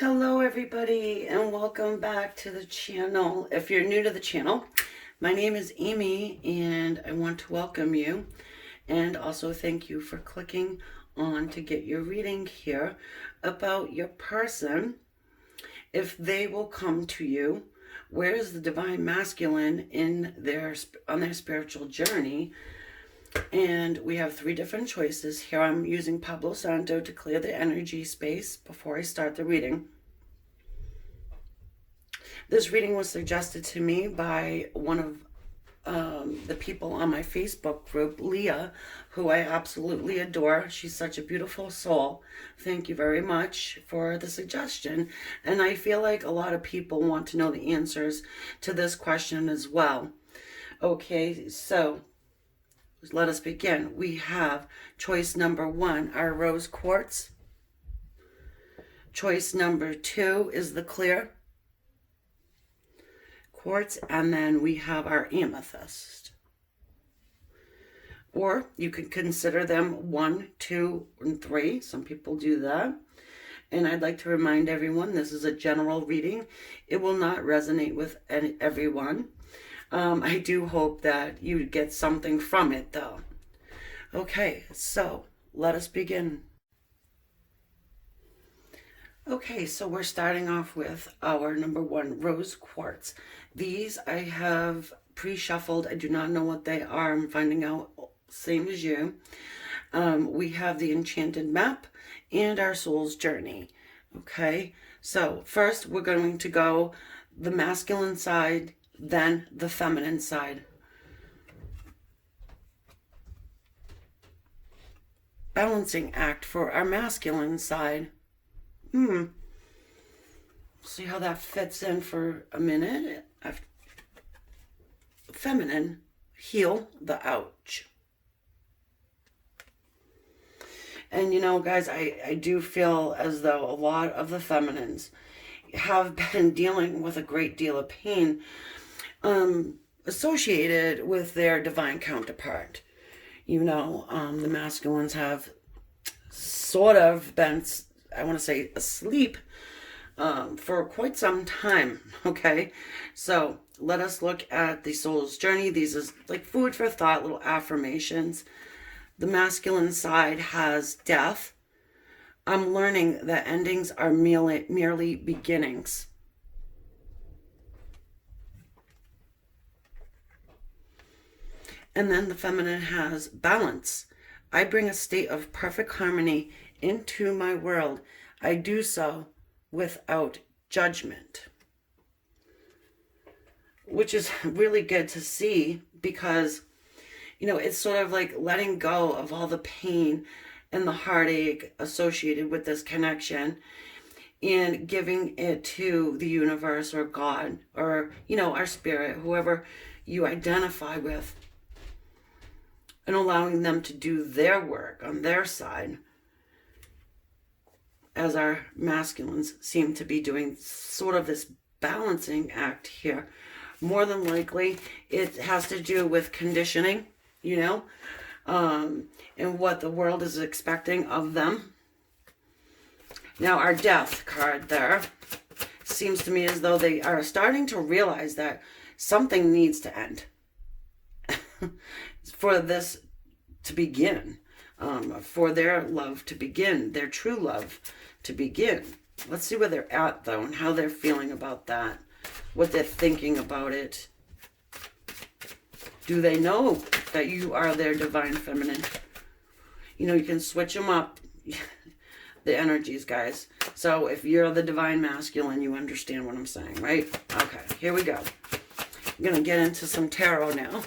Hello everybody and welcome back to the channel. If you're new to the channel, my name is Amy and I want to welcome you and also thank you for clicking on to get your reading here about your person. If they will come to you, where is the divine masculine on their spiritual journey? And we have 3 different choices. Here I'm using Palo Santo to clear the energy space before I start the reading. This reading was suggested to me by one of the people on my Facebook group, Leah, who I absolutely adore. She's such a beautiful soul. Thank you very much for the suggestion. And I feel like a lot of people want to know the answers to this question as well. Okay, so let us begin. We have choice number 1, our rose quartz. Choice number 2 is the clear quartz, and then we have our amethyst. Or you can consider them 1, 2, and 3. Some people do that. And I'd like to remind everyone this is a general reading. It will not resonate with everyone. I do hope that you get something from it, though. Okay, so let us begin. Okay, so we're starting off with our number 1, rose quartz. These I have pre-shuffled. I do not know what they are. I'm finding out same as you. We have the enchanted map and our soul's journey. Okay, so first we're going to go the masculine side, then the feminine side. Balancing act for our masculine side. See how that fits in for a minute. Feminine, heal the ouch. And you know, guys, I do feel as though a lot of the feminines have been dealing with a great deal of pain associated with their divine counterpart. You know, the masculines have sort of been, I want to say, asleep for quite some time. Okay, so let us look at the soul's journey. These is like food for thought, little affirmations. The masculine side has death. I'm learning that endings are merely beginnings. And then the feminine has balance. I bring a state of perfect harmony into my world. I do so without judgment. Which is really good to see because, you know, it's sort of like letting go of all the pain and the heartache associated with this connection and giving it to the universe or God or, you know, our spirit, whoever you identify with, and allowing them to do their work on their side, as our masculines seem to be doing sort of this balancing act here. More than likely, it has to do with conditioning, you know, and what the world is expecting of them. Now, our death card there seems to me as though they are starting to realize that something needs to end for this to begin, for their love to begin, their true love to begin. Let's see where they're at, though, and how they're feeling about that, what they're thinking about it. Do they know that you are their divine feminine? You know, you can switch them up, the energies, guys. So if you're the divine masculine, you understand what I'm saying, right? Okay, here we go. I'm going to get into some tarot now.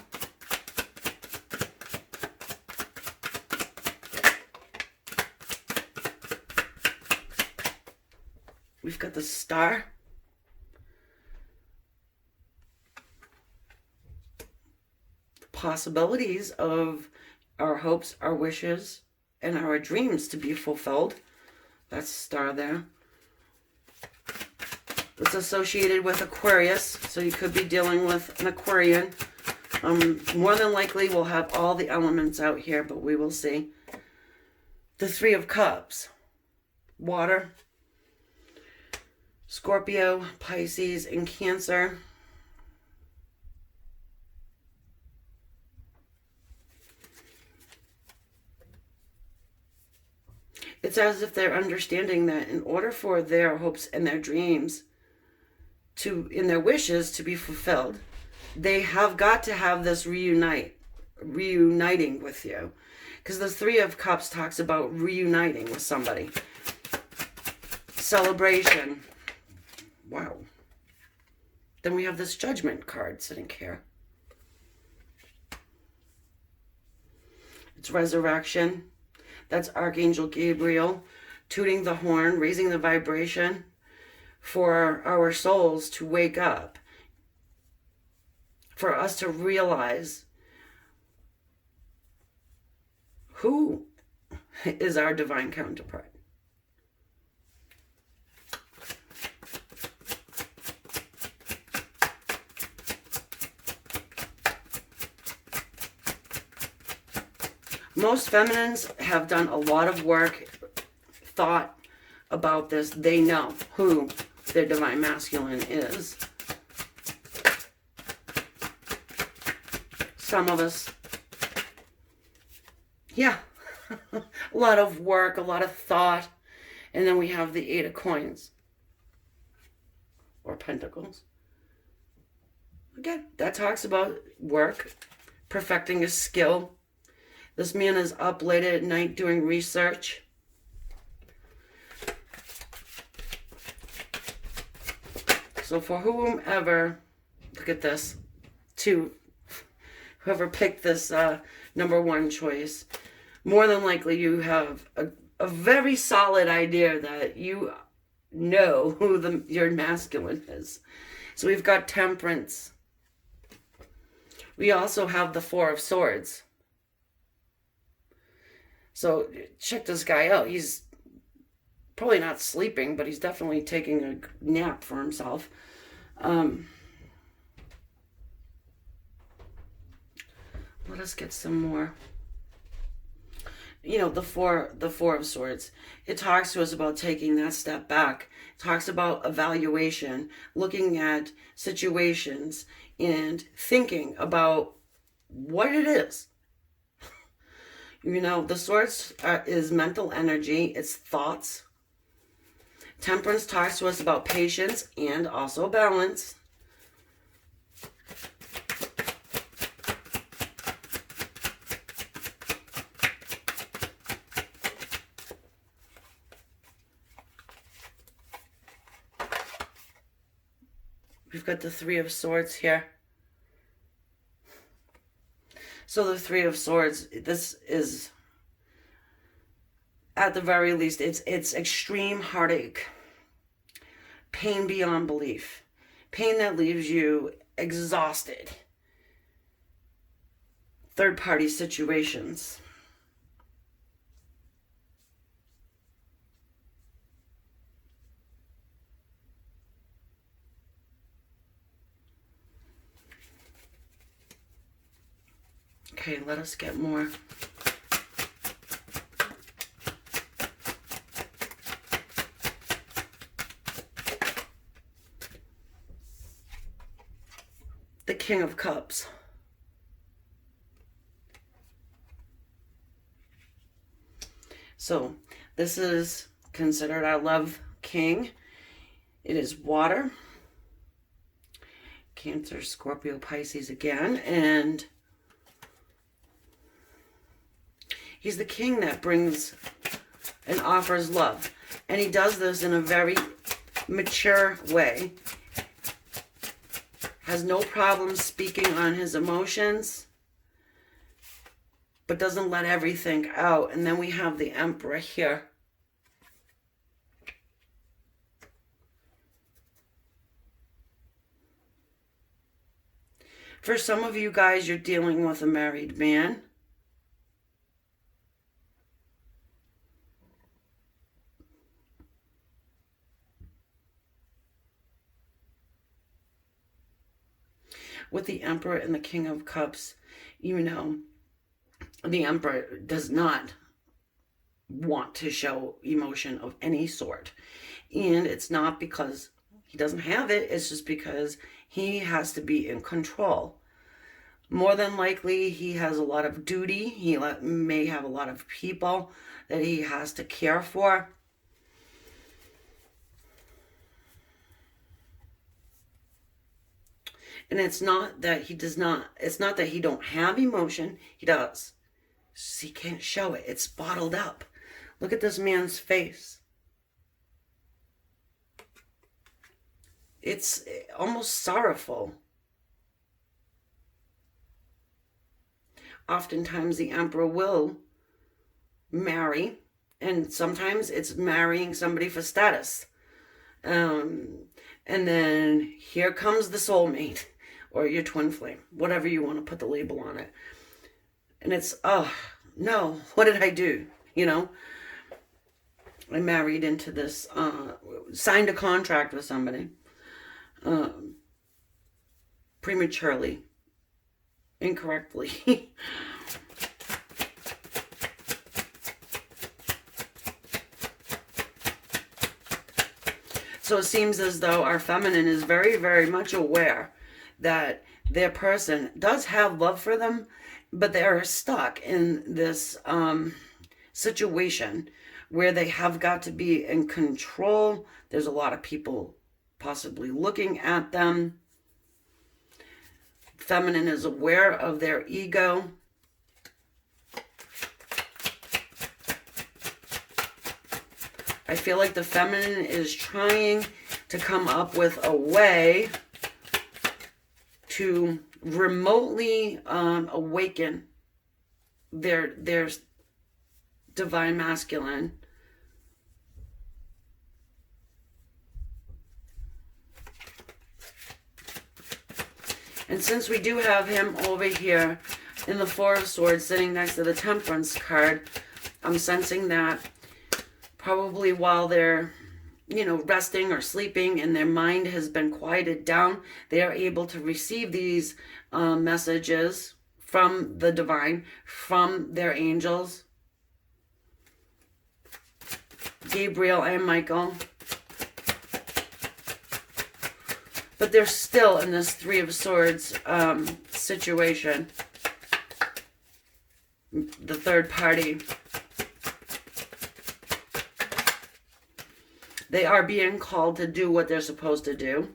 We've got the Star. The possibilities of our hopes, our wishes, and our dreams to be fulfilled. That's Star there. It's associated with Aquarius, so you could be dealing with an Aquarian. More than likely, we'll have all the elements out here, but we will see. The 3 of Cups. Water. Scorpio, Pisces, and Cancer. It's as if they're understanding that in order for their hopes and their dreams in their wishes to be fulfilled, they have got to have this reuniting with you. Because the Three of Cups talks about reuniting with somebody. Celebration. Wow. Then we have this Judgment card sitting here. It's resurrection. That's Archangel Gabriel tooting the horn, raising the vibration for our souls to wake up, for us to realize who is our divine counterpart. Most feminines have done a lot of work, thought about this. They know who their divine masculine is. Some of us, yeah, a lot of work, a lot of thought. And then we have the Eight of Coins, or Pentacles. Again, that talks about work, perfecting a skill. This man is up late at night doing research. So for whomever, look at this, whoever picked this number one choice, more than likely you have a very solid idea that you know who your masculine is. So we've got Temperance. We also have the Four of Swords. So check this guy out. He's probably not sleeping, but he's definitely taking a nap for himself. Let us get some more. You know, the four of Swords. It talks to us about taking that step back. It talks about evaluation, looking at situations, and thinking about what it is. You know, the Swords is mental energy. It's thoughts. Temperance talks to us about patience and also balance. We've got the Three of Swords here. So the Three of Swords, this is, at the very least, it's extreme heartache, pain beyond belief, pain that leaves you exhausted, third-party situations. Okay, let us get more. The King of Cups. So, this is considered our love king. It is water. Cancer, Scorpio, Pisces again, and he's the king that brings and offers love. And he does this in a very mature way. Has no problem speaking on his emotions, but doesn't let everything out. And then we have the Emperor here. For some of you guys, you're dealing with a married man. With the Emperor and the King of Cups, you know, the Emperor does not want to show emotion of any sort. And it's not because he doesn't have it, it's just because he has to be in control. More than likely, he has a lot of duty. He may have a lot of people that he has to care for. And it's not that he don't have emotion. He does. He can't show it. It's bottled up. Look at this man's face. It's almost sorrowful. Oftentimes the emperor will marry, and sometimes it's marrying somebody for status. And then here comes the soulmate, or your twin flame, whatever you want to put the label on it. And it's, oh, no, what did I do? You know, I married into this, signed a contract with somebody prematurely, incorrectly. So it seems as though our feminine is very, very much aware that their person does have love for them, but they are stuck in this situation where they have got to be in control. There's a lot of people possibly looking at them. Feminine is aware of their ego. I feel like the feminine is trying to come up with a way to remotely awaken their divine masculine. And since we do have him over here in the Four of Swords sitting next to the Temperance card, I'm sensing that probably while they're, you know, resting or sleeping and their mind has been quieted down, they are able to receive these messages from the divine, from their angels, Gabriel and Michael. But they're still in this Three of Swords situation. The third party. They are being called to do what they're supposed to do.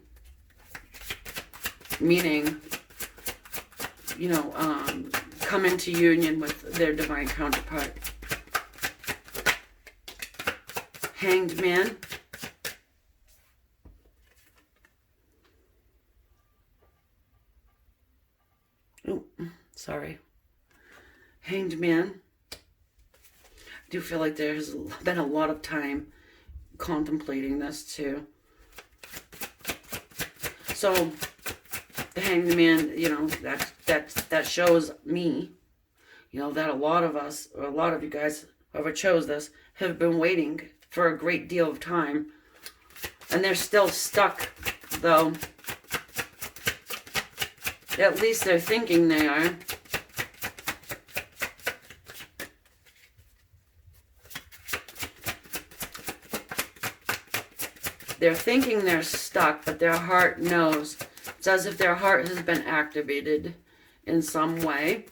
Meaning, you know, come into union with their divine counterpart. Hanged Man. Oh, sorry. Hanged Man. I do feel like there's been a lot of time contemplating this too. So the Hanged Man, you know, that shows me, you know, that a lot of us, or a lot of you guys, whoever chose this, have been waiting for a great deal of time, and they're still stuck, though. At least they're thinking they are. They're thinking they're stuck, but their heart knows. It's as if their heart has been activated in some way.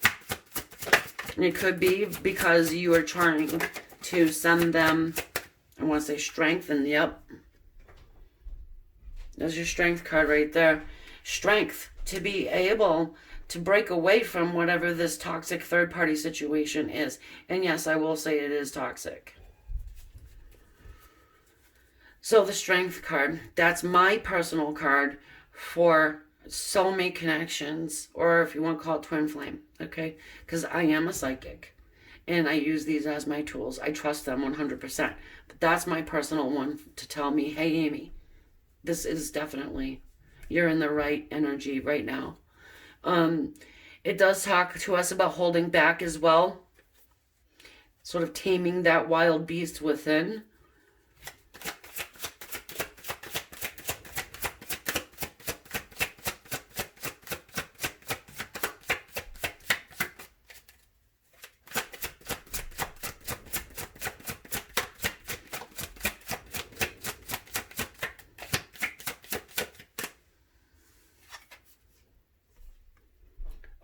And it could be because you are trying to send them, I want to say strengthen, yep. There's your strength card right there. Strength to be able to break away from whatever this toxic third-party situation is. And yes, I will say it is toxic. So the Strength card, that's my personal card for soulmate connections, or if you want to call it twin flame, okay? Because I am a psychic, and I use these as my tools. I trust them 100%. But that's my personal one to tell me, hey, Amy, this is definitely, you're in the right energy right now. It does talk to us about holding back as well, sort of taming that wild beast within.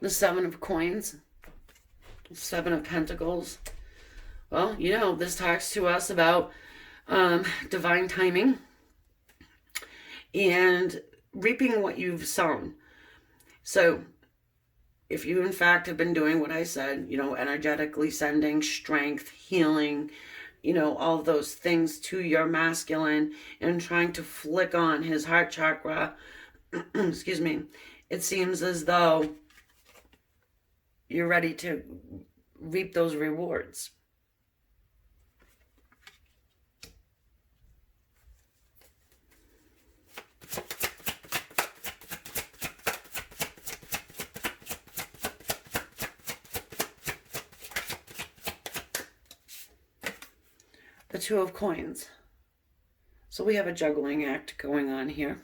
The Seven of Coins, Seven of Pentacles. Well, you know, this talks to us about divine timing and reaping what you've sown. So if you in fact have been doing what I said, you know, energetically sending strength, healing, you know, all of those things to your masculine and trying to flick on his heart chakra, excuse me, it seems as though you're ready to reap those rewards. The Two of Coins. So we have a juggling act going on here.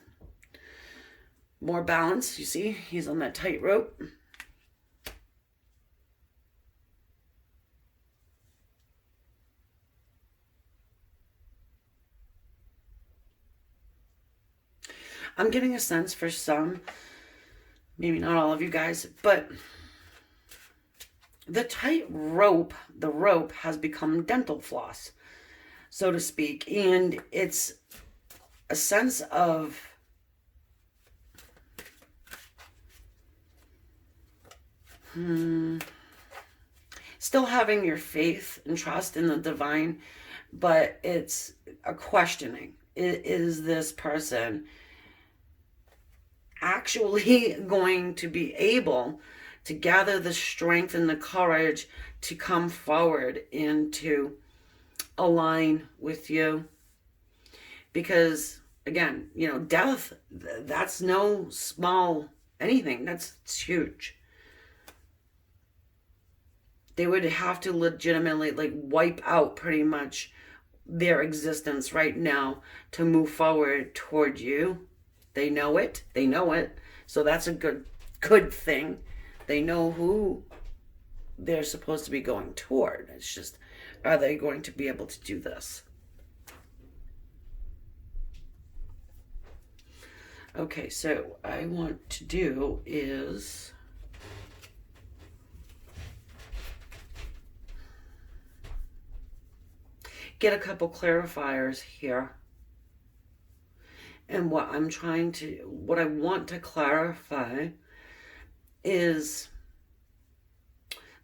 More balance, you see, he's on that tightrope. I'm getting a sense for some, maybe not all of you guys, but the tightrope, the rope has become dental floss, so to speak. And it's a sense of still having your faith and trust in the divine, but it's a questioning. Is this person actually going to be able to gather the strength and the courage to come forward and to align with you? Because again, you know, death, that's no small anything. That's huge. They would have to legitimately like wipe out pretty much their existence right now to move forward toward you. They know it. They know it. So that's a good thing. They know who they're supposed to be going toward. It's just, are they going to be able to do this? Okay, so what I want to do is get a couple clarifiers here. And what I want to clarify is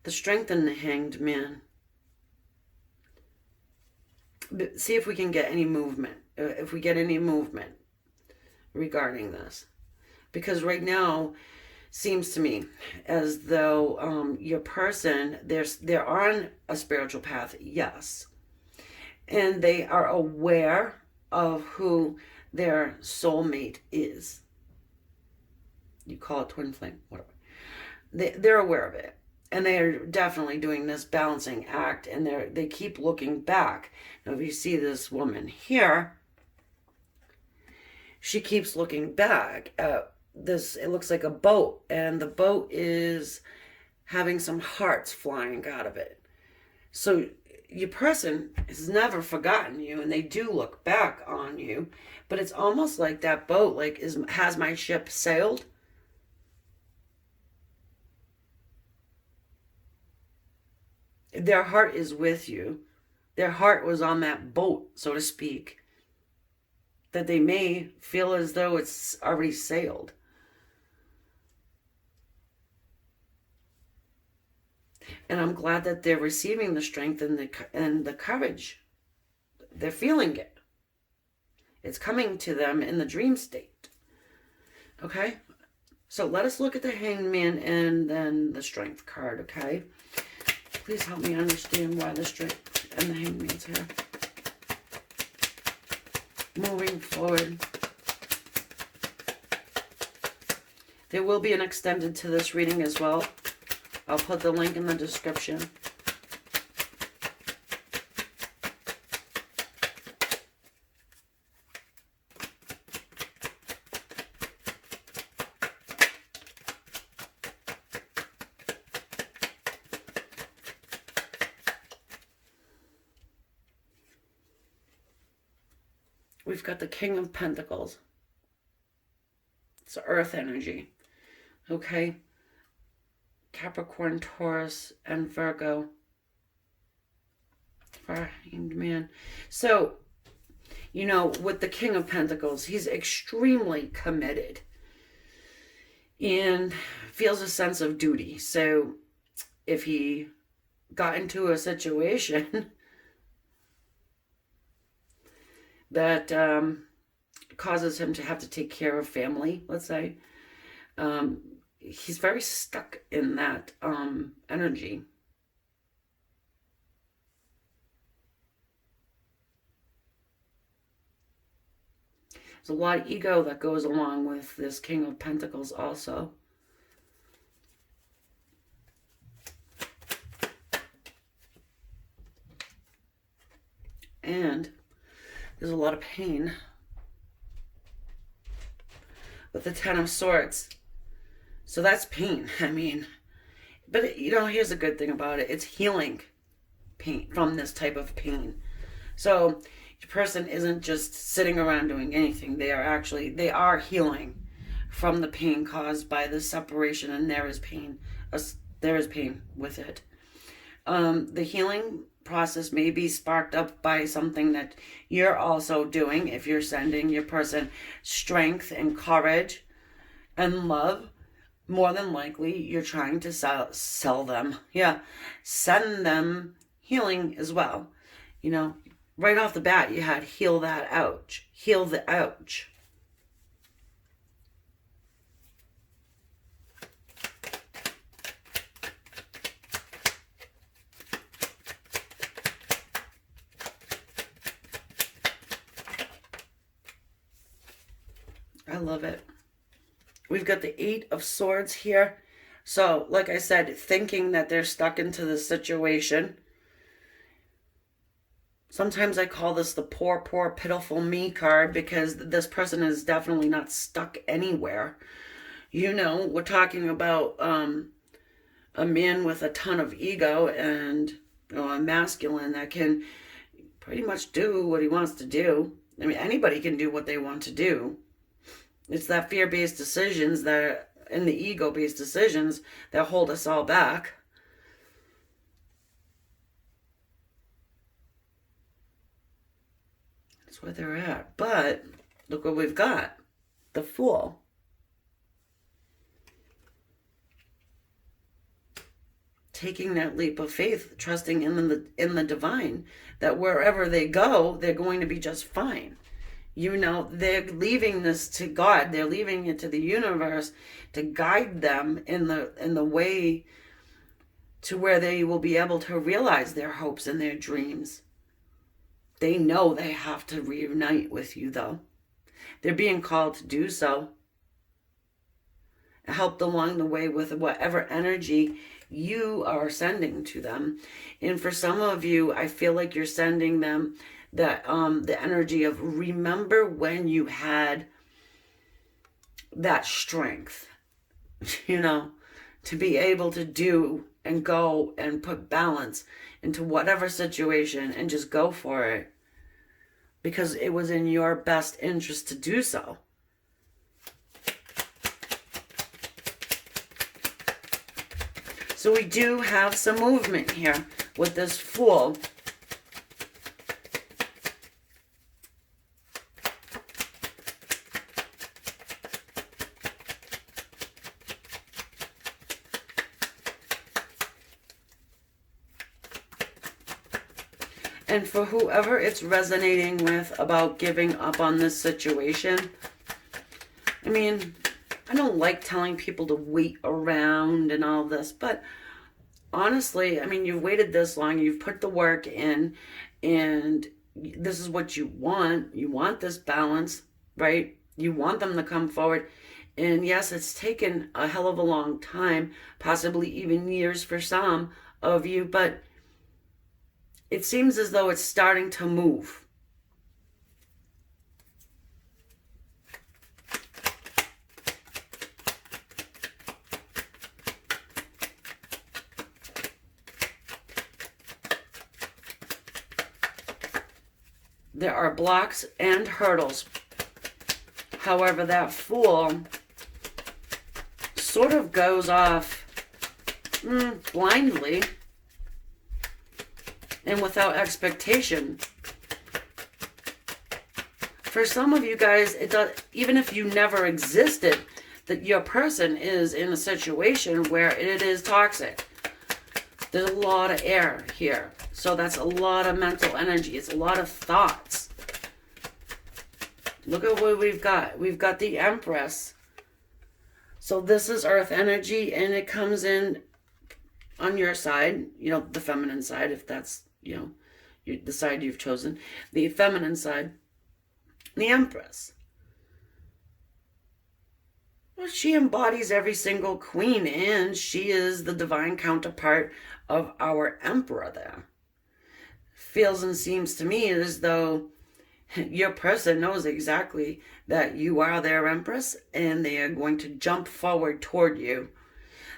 the strength in the Hanged Man. See if we can get any movement, if we get any movement regarding this. Because right now, seems to me as though your person, they're on a spiritual path, yes. And they are aware of who their soulmate is. You call it twin flame, whatever. They're aware of it. And they are definitely doing this balancing act, and they keep looking back. Now, if you see this woman here, she keeps looking back at this. It looks like a boat, and the boat is having some hearts flying out of it. So your person has never forgotten you, and they do look back on you, but it's almost like that boat has my ship sailed? Their heart is with you. Their heart was on that boat, so to speak, that they may feel as though it's already sailed. And I'm glad that they're receiving the strength and the courage. They're feeling it. It's coming to them in the dream state. Okay? So let us look at the Hanged Man and then the Strength card, okay? Please help me understand why the Strength and the Hanged Man's here. Moving forward. There will be an extended to this reading as well. I'll put the link in the description. We've got the King of Pentacles. It's earth energy. Okay? Capricorn, Taurus, and Virgo. Hanged Man. So, you know, with the King of Pentacles, he's extremely committed and feels a sense of duty. So, if he got into a situation that causes him to have to take care of family, let's say, he's very stuck in that energy. There's a lot of ego that goes along with this King of Pentacles also. And there's a lot of pain with the Ten of Swords. So that's pain. I mean, but you know, here's a good thing about it. It's healing pain from this type of pain. So your person isn't just sitting around doing anything. They are healing from the pain caused by the separation, and there is pain. There is pain with it. The healing process may be sparked up by something that you're also doing. If you're sending your person strength and courage and love, more than likely you're trying to sell them. Yeah, send them healing as well. You know, right off the bat, you had heal that ouch. Heal the ouch. I love it. We've got the Eight of Swords here. So, like I said, thinking that they're stuck into the situation. Sometimes I call this the poor, poor, pitiful me card, because this person is definitely not stuck anywhere. You know, we're talking about a man with a ton of ego and, you know, a masculine that can pretty much do what he wants to do. I mean, anybody can do what they want to do. It's that fear-based decisions that, and the ego-based decisions that hold us all back. That's where they're at. But look what we've got. The Fool. Taking that leap of faith, trusting in the divine, that wherever they go, they're going to be just fine. You know, they're leaving this to God. They're leaving it to the universe to guide them in the way to where they will be able to realize their hopes and their dreams. They know they have to reunite with you, though. They're being called to do so. Helped along the way with whatever energy you are sending to them. And for some of you, I feel like you're sending them that the energy of, remember when you had that strength, you know, to be able to do and go and put balance into whatever situation and just go for it, because it was in your best interest to do so. So we do have some movement here with this Fool. And for whoever it's resonating with about giving up on this situation, I mean, I don't like telling people to wait around and all this, but honestly, I mean, you've waited this long, you've put the work in, and this is what you want. You want this balance, right? You want them to come forward. And yes, it's taken a hell of a long time, possibly even years for some of you, but it seems as though it's starting to move. There are blocks and hurdles. However, that Fool sort of goes off blindly and without expectation. For some of you guys, it does, even if you never existed, that your person is in a situation where it is toxic. There's a lot of air here. So that's a lot of mental energy. It's a lot of thoughts. Look at what we've got. We've got the Empress. So this is earth energy, and it comes in on your side, the feminine side, if that's, the side you've chosen. The feminine side, the Empress. Well, she embodies every single queen, and she is the divine counterpart of our Emperor there. Feels and seems to me as though your person knows exactly that you are their Empress, and they are going to jump forward toward you.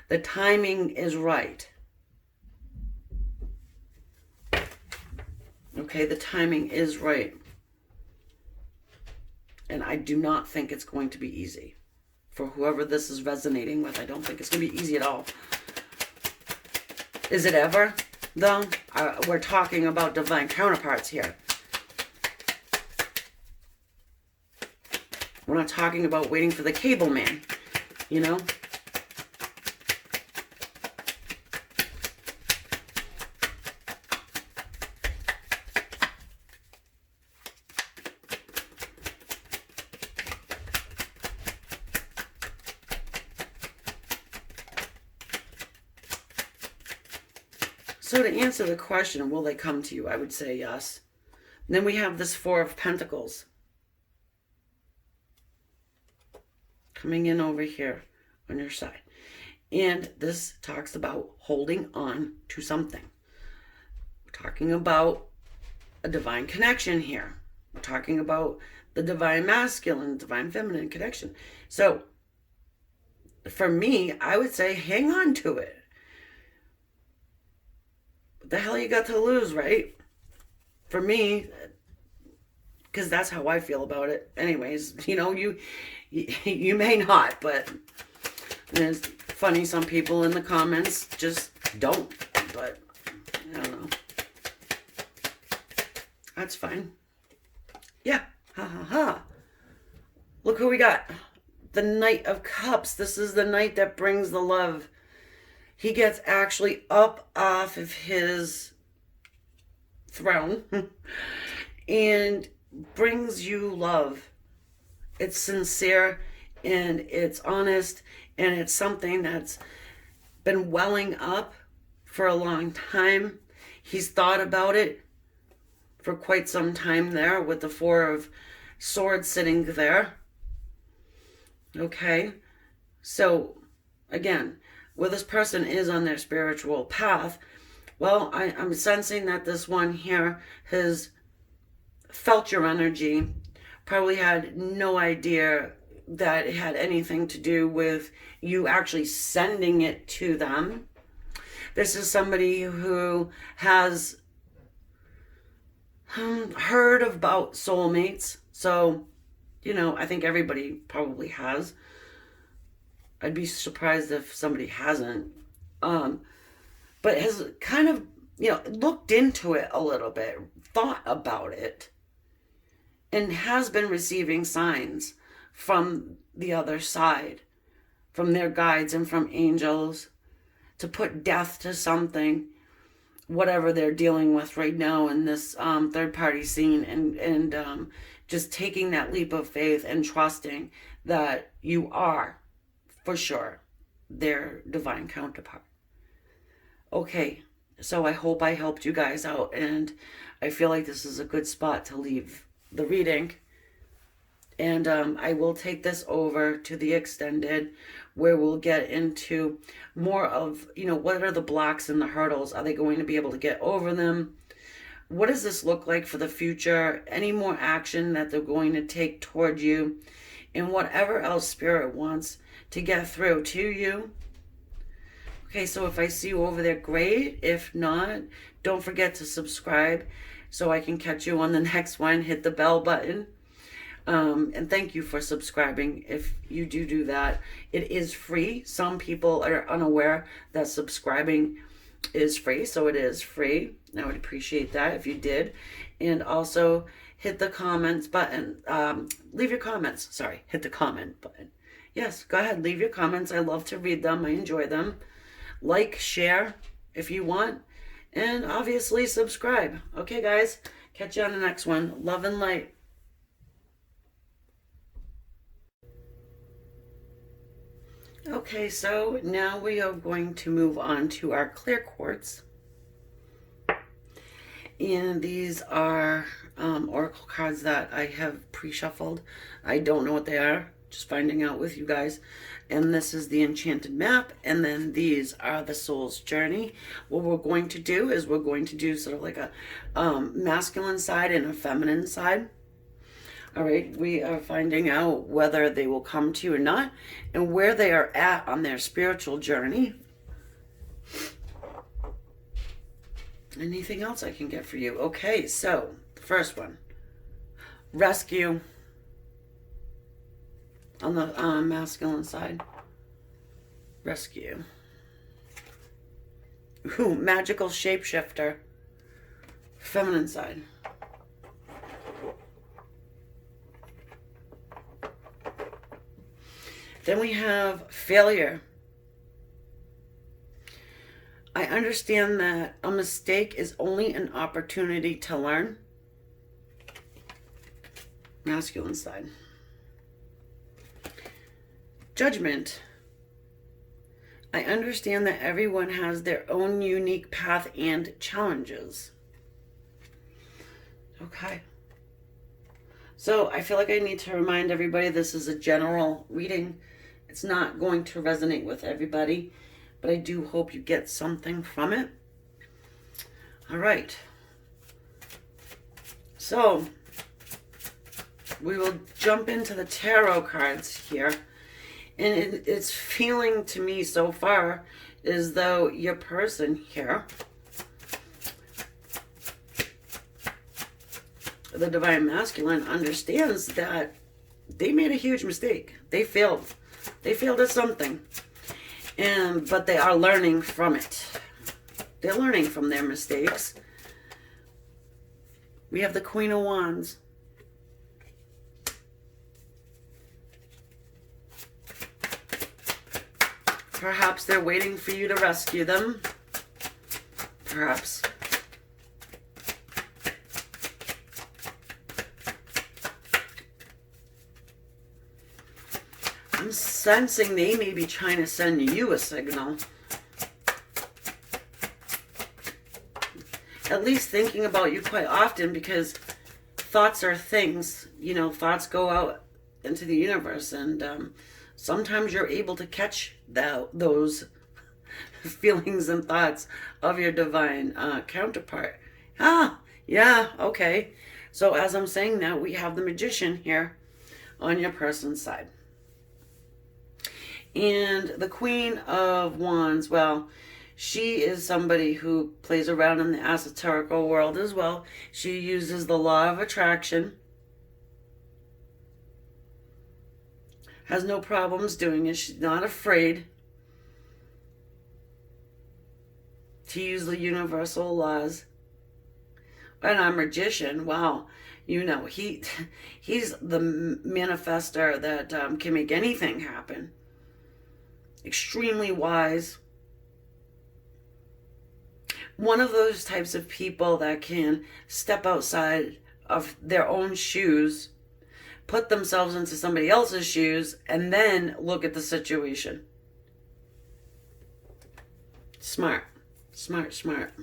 The timing is right. Okay, the timing is right. And I do not think it's going to be easy. For whoever this is resonating with, I don't think it's going to be easy at all. Is it ever, though? We're talking about divine counterparts here. We're not talking about waiting for the cable man, So to answer the question, will they come to you? I would say yes. And then we have this Four of Pentacles coming in over here on your side. And this talks about holding on to something. We're talking about a divine connection here. We're talking about the divine masculine, divine feminine connection. So for me, I would say hang on to it. What the hell you got to lose, right? For me, because that's how I feel about it. Anyways, you may not, but it's funny, some people in the comments just don't, but I don't know. That's fine. Yeah, ha ha ha. Look who we got. The Knight of Cups. This is the knight that brings the love. He gets actually up off of his throne and brings you love. It's sincere and it's honest, and it's something that's been welling up for a long time. He's thought about it for quite some time there with the Four of Swords sitting there. Okay, so again, where this person is on their spiritual path, well, I'm sensing that this one here has felt your energy, probably had no idea that it had anything to do with you actually sending it to them. This is somebody who has heard about soulmates. So, I think everybody probably has. I'd be surprised if somebody hasn't. But has kind of, looked into it a little bit, thought about it, and has been receiving signs from the other side, from their guides and from angels, to put death to something, whatever they're dealing with right now in this third-party scene, and just taking that leap of faith and trusting that you are, for sure, their divine counterpart. Okay, so I hope I helped you guys out, and I feel like this is a good spot to leave the reading. And I will take this over to the extended, where we'll get into more of, what are the blocks and the hurdles? Are they going to be able to get over them? What does this look like for the future? Any more action that they're going to take toward you? And whatever else Spirit wants to get through to you. Okay, so if I see you over there, great. If not, don't forget to subscribe so I can catch you on the next one. Hit the bell button. And thank you for subscribing. If you do that, it is free. Some people are unaware that subscribing is free, so it is free. I would appreciate that if you did. And also hit the comments button. Leave your comments. Sorry, hit the comment button. Yes, go ahead, leave your comments. I love to read them. I enjoy them. Like, share if you want. And obviously subscribe. Okay, guys. Catch you on the next one. Love and light. Okay, so now we are going to move on to our clear quartz. And these are oracle cards that I have pre-shuffled. I don't know what they are. Just finding out with you guys. And this is the enchanted map, and then these are the soul's journey. What we're going to do is we're going to do sort of like a masculine side and a feminine side. All right, we are finding out whether they will come to you or not, and where they are at on their spiritual journey. Anything else I can get for you? Okay, so the first one, rescue. On the masculine side, rescue. Ooh, magical shapeshifter. Feminine side. Then we have failure. I understand that a mistake is only an opportunity to learn. Masculine side. Judgment. I understand that everyone has their own unique path and challenges. Okay. So I feel like I need to remind everybody this is a general reading. It's not going to resonate with everybody, but I do hope you get something from it. All right. So we will jump into the tarot cards here. And it's feeling to me so far as though your person here, the divine masculine, understands that they made a huge mistake. They failed. They failed at something. But they are learning from it. They're learning from their mistakes. We have the Queen of Wands. Perhaps they're waiting for you to rescue them. Perhaps. I'm sensing they may be trying to send you a signal. At least thinking about you quite often, because thoughts are things. You know, thoughts go out into the universe, and sometimes you're able to catch those feelings and thoughts of your divine counterpart. Ah, yeah, okay. So as I'm saying that, we have the Magician here on your person's side. And the Queen of Wands, well, she is somebody who plays around in the esoterical world as well. She uses the law of attraction. Has no problems doing it. She's not afraid to use the universal laws. And our Magician, wow, you know, he's the manifester that can make anything happen. Extremely wise. One of those types of people that can step outside of their own shoes, put themselves into somebody else's shoes, and then look at the situation. Smart. Smart, smart.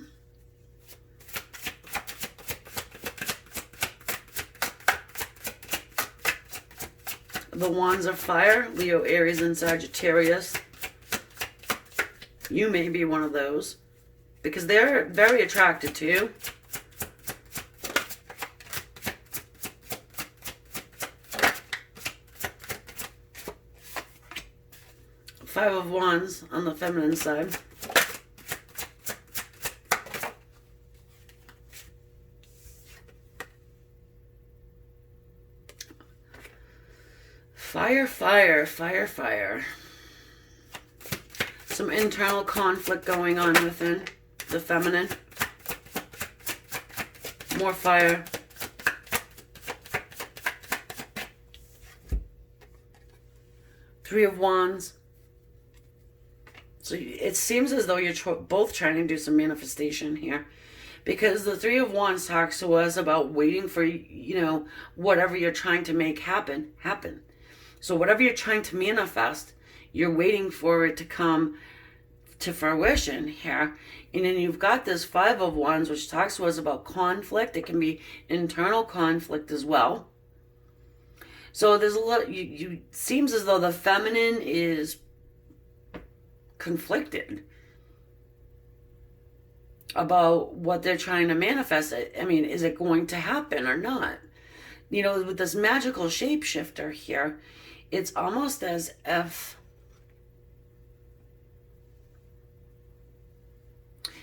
The Wands of Fire, Leo, Aries, and Sagittarius. You may be one of those, because they're very attracted to you. Five of Wands on the feminine side. Fire, fire, fire, fire. Some internal conflict going on within the feminine. More fire. Three of Wands. So it seems as though you're both trying to do some manifestation here. Because the Three of Wands talks to us about waiting for, whatever you're trying to make happen. So whatever you're trying to manifest, you're waiting for it to come to fruition here. And then you've got this Five of Wands, which talks to us about conflict. It can be internal conflict as well. So there's a lot, you seems as though the feminine is conflicted about what they're trying to manifest. I mean, is it going to happen or not? With this magical shapeshifter here, it's almost as if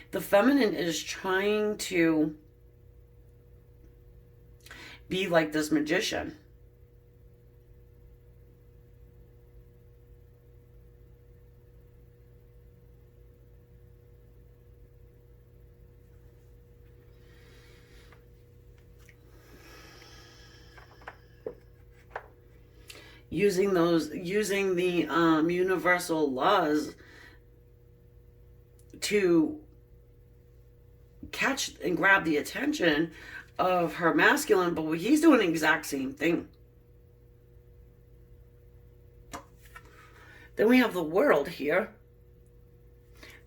the feminine is trying to be like this magician. Using the universal laws to catch and grab the attention of her masculine, but he's doing the exact same thing. Then we have the World here.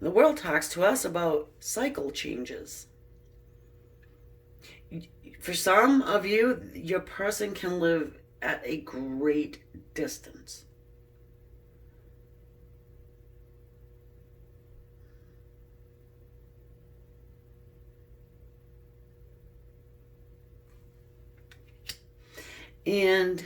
The World talks to us about cycle changes. For some of you, your person can live at a great distance. And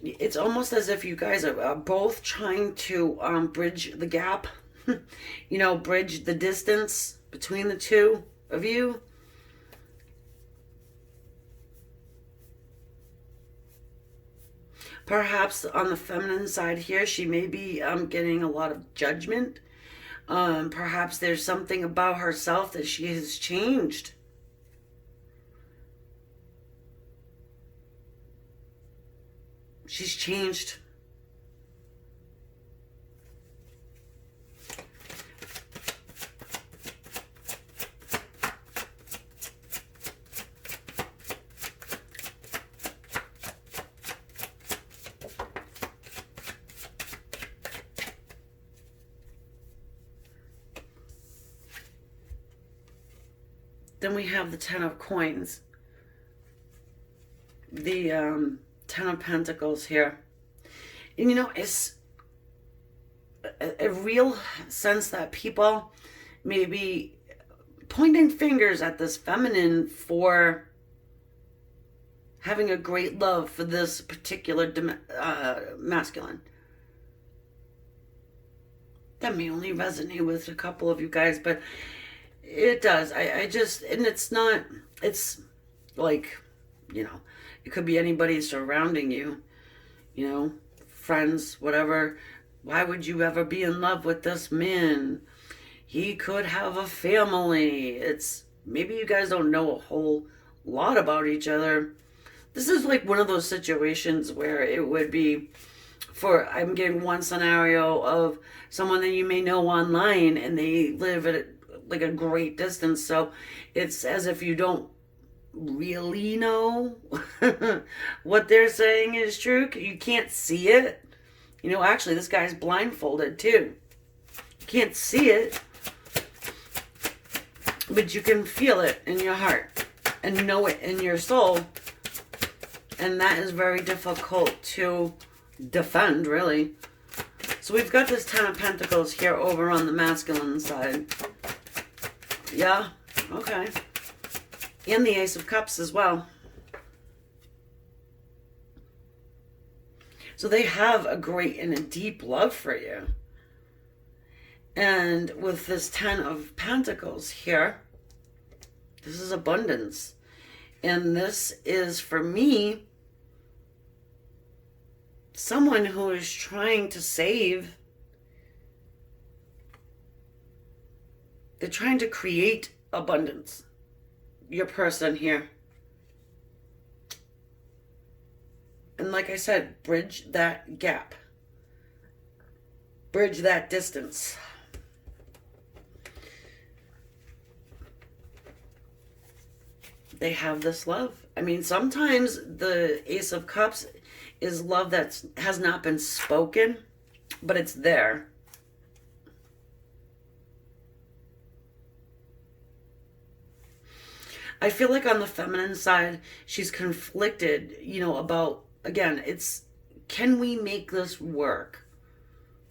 it's almost as if you guys are both trying to bridge the gap, bridge the distance between the two of you. Perhaps on the feminine side here, she may be getting a lot of judgment. Perhaps there's something about herself that she has changed. She's changed. Then we have the Ten of Coins. The Ten of Pentacles here. And it's a real sense that people may be pointing fingers at this feminine for having a great love for this particular masculine. That may only resonate with a couple of you guys, but it does. I just, and it's not, it's like, it could be anybody surrounding you, friends, whatever. Why would you ever be in love with this man? He could have a family. It's, maybe you guys don't know a whole lot about each other. This is like one of those situations where it would be I'm getting one scenario of someone that you may know online and they live at like a great distance. So it's as if you don't really know what they're saying is true. You can't see it. Actually, this guy's blindfolded too. You can't see it, but you can feel it in your heart and know it in your soul. And that is very difficult to defend, really. So we've got this Ten of Pentacles here over on the masculine side. Yeah, okay. And the Ace of Cups as well. So they have a great and a deep love for you. And with this Ten of Pentacles here, this is abundance. And this is, for me, someone who is trying to save. They're trying to create abundance. Your person here. And like I said, bridge that gap. Bridge that distance. They have this love. I mean, sometimes the Ace of Cups is love that has not been spoken, but it's there. I feel like on the feminine side, she's conflicted, about, again, can we make this work?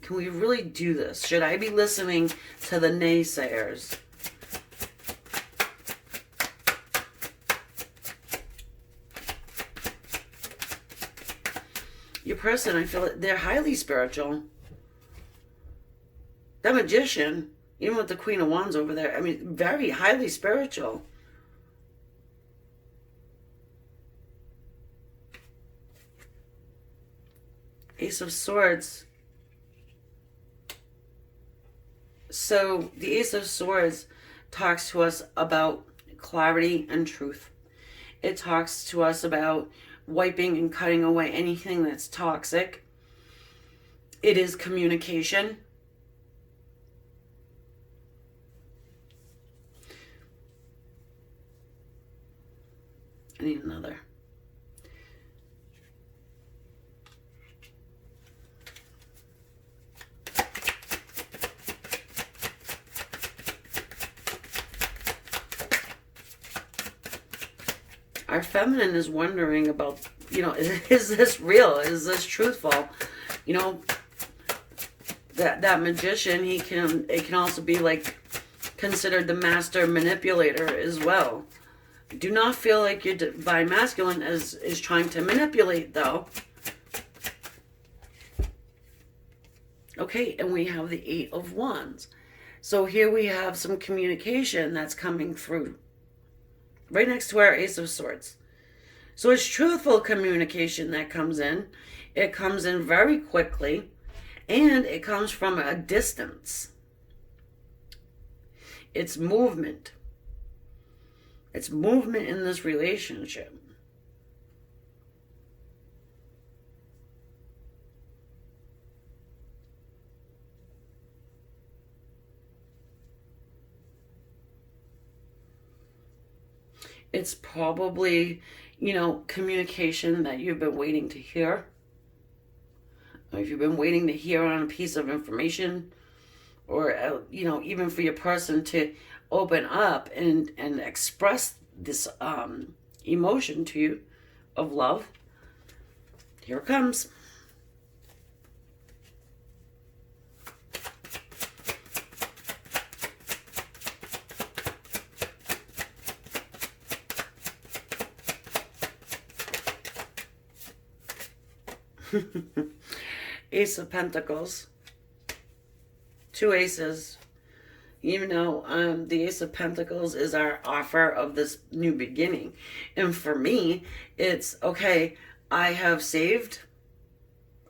Can we really do this? Should I be listening to the naysayers? Your person, I feel they're highly spiritual. That Magician, even with the Queen of Wands over there, I mean, very highly spiritual. Ace of Swords. So the Ace of Swords talks to us about clarity and truth. It talks to us about wiping and cutting away anything that's toxic. It is communication. I need another. Our feminine is wondering about, is this real? Is this truthful? That Magician, it can also be like considered the master manipulator as well. Do not feel like your divine masculine is trying to manipulate, though. Okay, and we have the Eight of Wands. So here we have some communication that's coming through. Right next to our Ace of Swords. So it's truthful communication that comes in. It comes in very quickly. And it comes from a distance. It's movement. It's movement in this relationship. It's probably, communication that you've been waiting to hear. Or if you've been waiting to hear on a piece of information, or, even for your person to open up and express this emotion to you of love. Here it comes. Ace of Pentacles. Two aces. The Ace of Pentacles is our offer of this new beginning. And for me, it's, okay, I have saved.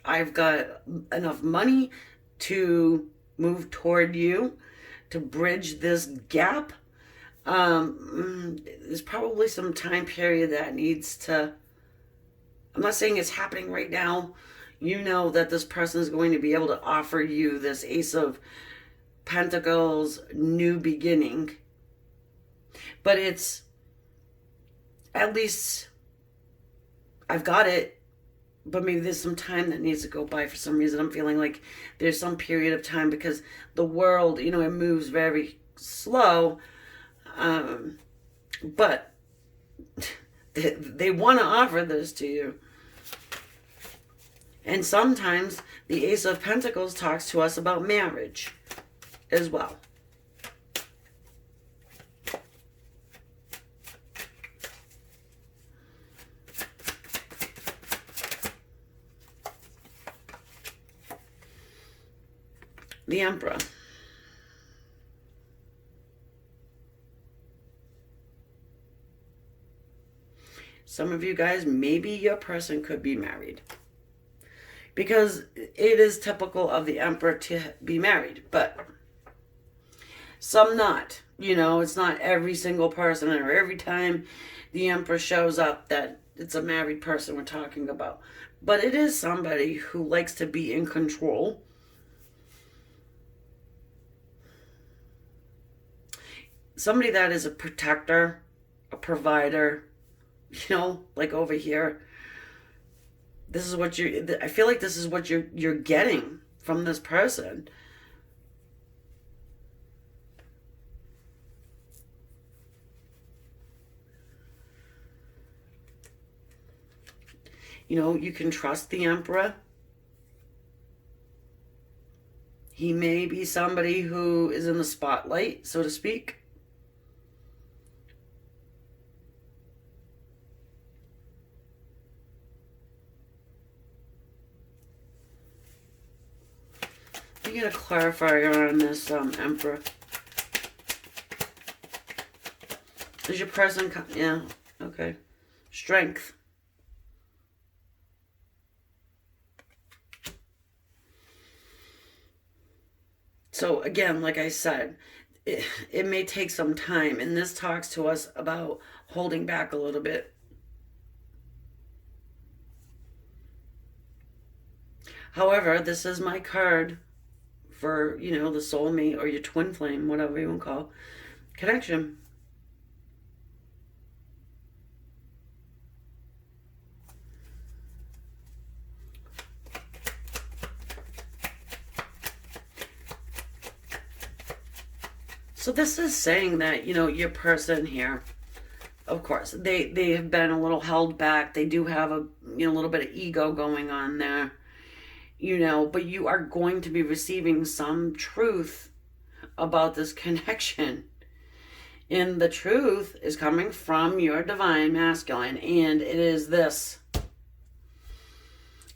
I've got enough money to move toward you, to bridge this gap. There's probably some time period that needs to, I'm not saying it's happening right now. That this person is going to be able to offer you this Ace of Pentacles new beginning. But it's, at least I've got it, but maybe there's some time that needs to go by. For some reason, I'm feeling like there's some period of time, because the world, it moves very slow. But they want to offer this to you. And sometimes the Ace of Pentacles talks to us about marriage as well. The Emperor. some of you guys, maybe your person could be married. Because it is typical of the Emperor to be married, but some not. You know, it's not every single person or every time the Emperor shows up that it's a married person we're talking about. But it is somebody who likes to be in control. Somebody that is a protector, a provider, you know, like over here. This is what I feel like this is what you're getting from this person. You know, you can trust the Emperor. He may be somebody who is in the spotlight, so to speak. You get a clarifier on this Emperor. Is your person... Yeah, okay. Strength. So again, like I said, it may take some time, and this talks to us about holding back a little bit. However, this is my card for, you know, the soulmate or your twin flame, whatever you want to call, connection. So this is saying that, you know, your person here, of course, they have been a little held back. They do have a, you know, little bit of ego going on there. You know, but you are going to be receiving some truth about this connection. And the truth is coming from your divine masculine. And it is this.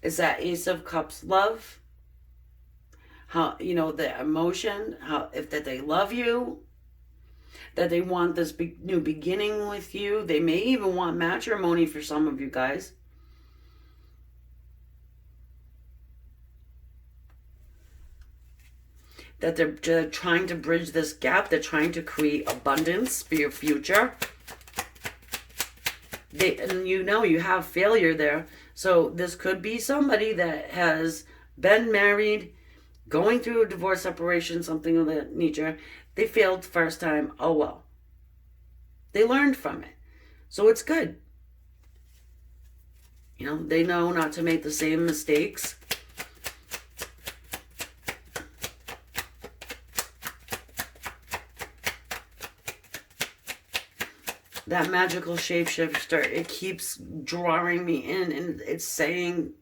It's that Ace of Cups love. How, you know, the emotion, how, if that they love you, that they want this new beginning with you. They may even want matrimony for some of you guys. That they're trying to bridge this gap. They're trying to create abundance for your future. And you know you have failure there. So this could be somebody that has been married, going through a divorce, separation, something of that nature. They failed the first time. Oh well. They learned from it. So it's good. You know, they know not to make the same mistakes. That magical shapeshifter, it keeps drawing me in, and it's saying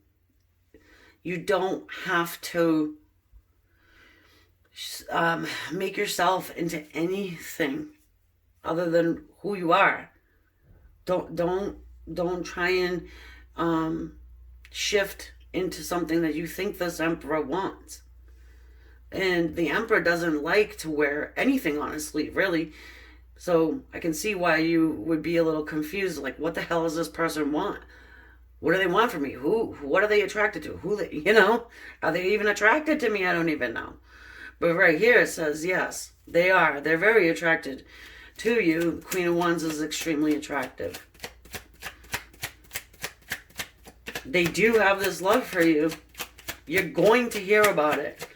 you don't have to make yourself into anything other than who you are. Don't try and shift into something that you think this Emperor wants. And the Emperor doesn't like to wear anything on his sleeve, really. So I can see why you would be a little confused. Like, what the hell does this person want? What do they want from me? What are they attracted to? You know, are they even attracted to me? I don't even know. But right here it says, yes, they are. They're very attracted to you. Queen of Wands is extremely attractive. They do have this love for you. You're going to hear about it.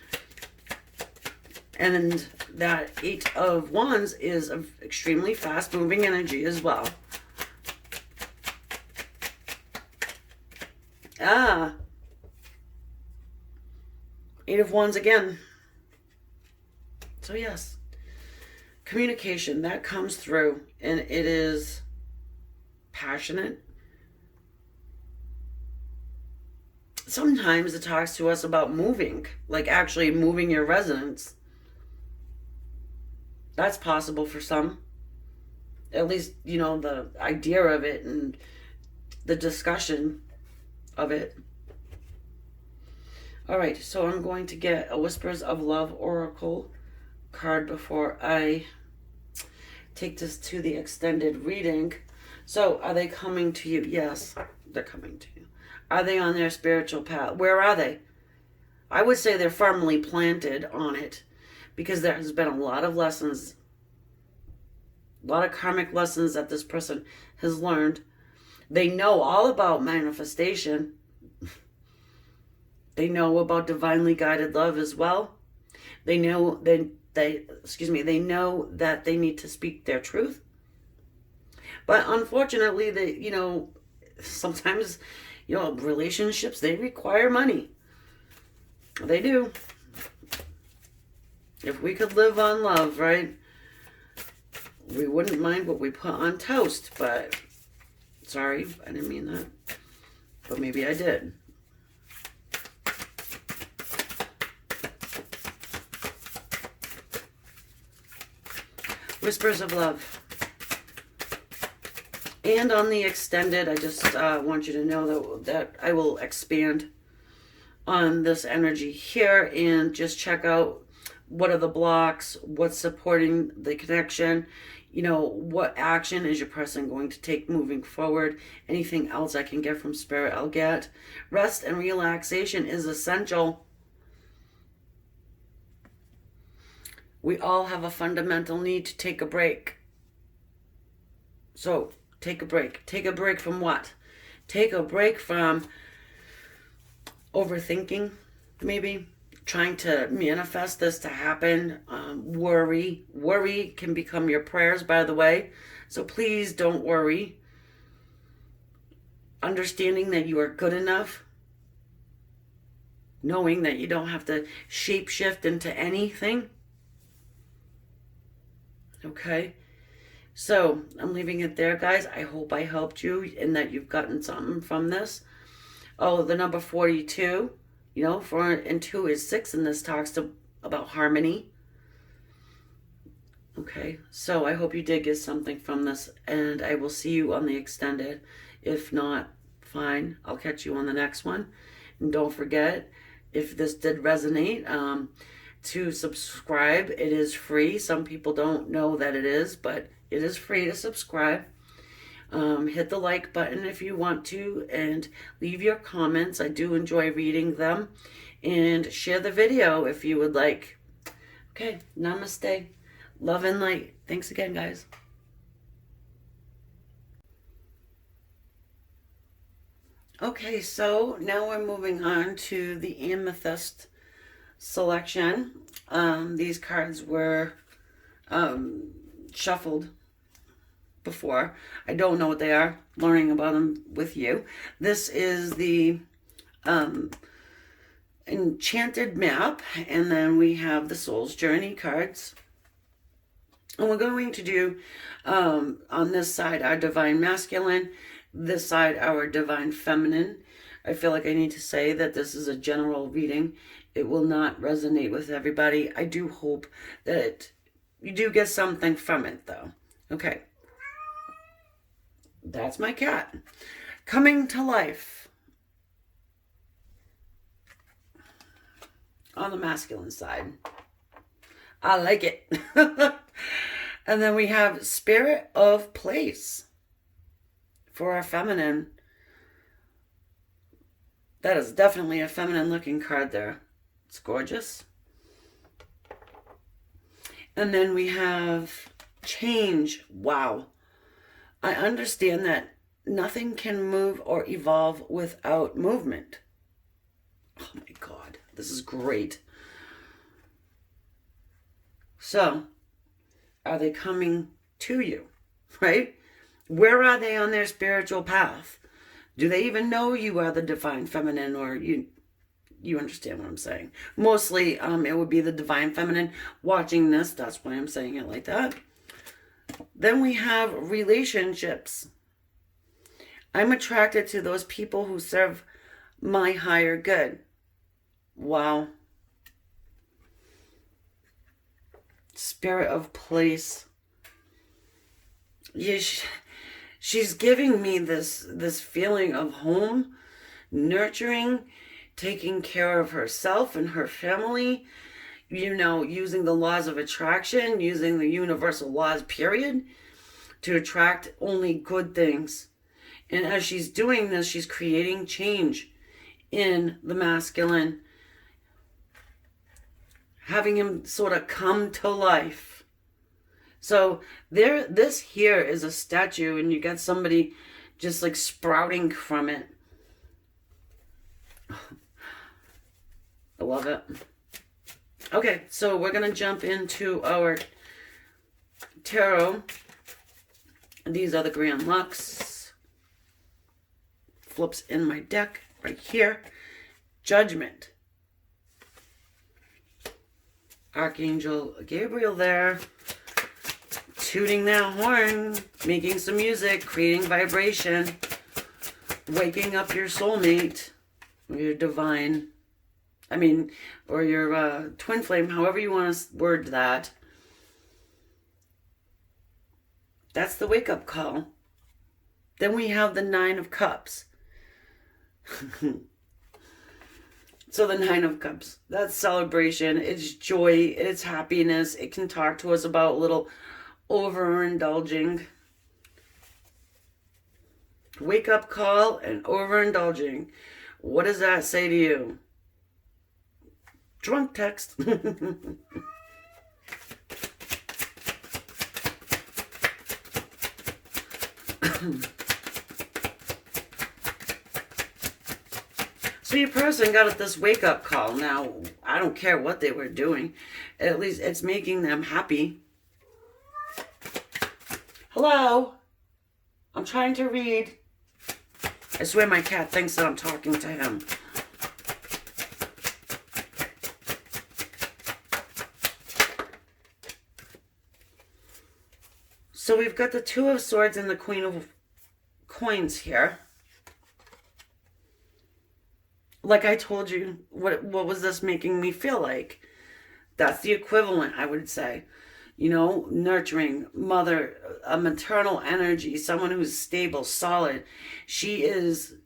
And that Eight of Wands is an extremely fast-moving energy as well. Eight of Wands again. So yes, communication, that comes through, and it is passionate. Sometimes it talks to us about moving, like actually moving your residence. That's possible for some. At least, you know, the idea of it and the discussion of it. All right, so I'm going to get a Whispers of Love Oracle card before I take this to the extended reading. So, are they coming to you? Yes, they're coming to you. Are they on their spiritual path? Where are they? I would say they're firmly planted on it, because there has been a lot of lessons, a lot of karmic lessons that this person has learned. They know all about manifestation. They know about divinely guided love as well. They know they know that they need to speak their truth. But unfortunately, sometimes, relationships, they require money. They do. If we could live on love, right, we wouldn't mind what we put on toast. But sorry, I didn't mean that. But maybe I did. Whispers of love. And on the extended, I just want you to know that I will expand on this energy here and just check out what are the blocks, what's supporting the connection, what action is your person going to take moving forward. Anything else I can get from Spirit, I'll get. Rest and relaxation is essential. We all have a fundamental need to take a break. So, take a break. Take a break from what? Take a break from overthinking, maybe. Trying to manifest this to happen. Worry. Worry can become your prayers, by the way. So please don't worry. Understanding that you are good enough. Knowing that you don't have to shapeshift into anything. Okay? So, I'm leaving it there, guys. I hope I helped you and that you've gotten something from this. Oh, the number 42, 4 and 2 is 6, and this talks about harmony. Okay, so I hope you did get something from this, and I will see you on the extended. If not, fine. I'll catch you on the next one. And don't forget, if this did resonate, to subscribe. It is free. Some people don't know that it is, but it is free to subscribe. Hit the like button if you want to, and leave your comments. I do enjoy reading them. And share the video if you would like. Okay, namaste. Love and light. Thanks again, guys. Okay, so now we're moving on to the Amethyst selection. These cards were shuffled before. I don't know what they are. Learning about them with you. This is the Enchanted map, and then we have the Soul's Journey cards. And we're going to do on this side our Divine Masculine, this side our Divine Feminine. I feel like I need to say that this is a general reading. It will not resonate with everybody. I do hope that you do get something from it, though. Okay. That's my cat. Coming to life. On the masculine side. I like it. And then we have Spirit of Place for our feminine. That is definitely a feminine looking card there. It's gorgeous. And then we have Change. Wow. I understand that nothing can move or evolve without movement. Oh my God, this is great. So, are they coming to you, right? Where are they on their spiritual path? Do they even know you are the divine feminine, or you understand what I'm saying? Mostly, it would be the divine feminine watching this. That's why I'm saying it like that. Then we have relationships. I'm attracted to those people who serve my higher good. Wow. Spirit of Place. Yeah, she's giving me this feeling of home, nurturing, taking care of herself and her family, using the laws of attraction, using the universal laws, period. to attract only good things. And as she's doing this, she's creating change in the masculine, having him sort of come to life. So this here is a statue, and you got somebody just like sprouting from it. I love it. Okay, so we're going to jump into our tarot. These are the Grand Lux. Flips in my deck right here. Judgment. Archangel Gabriel there. Tooting that horn. Making some music. Creating vibration. Waking up your soulmate. Your divine. Or your twin flame. However you want to word that. That's the wake-up call. Then we have the Nine of Cups. So the Nine of Cups, that's celebration. It's joy. It's happiness. It can talk to us about a little overindulging. Wake-up call and overindulging. What does that say to you? Drunk text. So your person got this wake-up call. Now, I don't care what they were doing. At least it's making them happy. Hello? I'm trying to read. I swear my cat thinks that I'm talking to him. So we've got the Two of Swords and the Queen of Coins here. Like I told you, what was this making me feel like? That's the equivalent, I would say. You know, nurturing, mother, a maternal energy, someone who's stable, solid. She is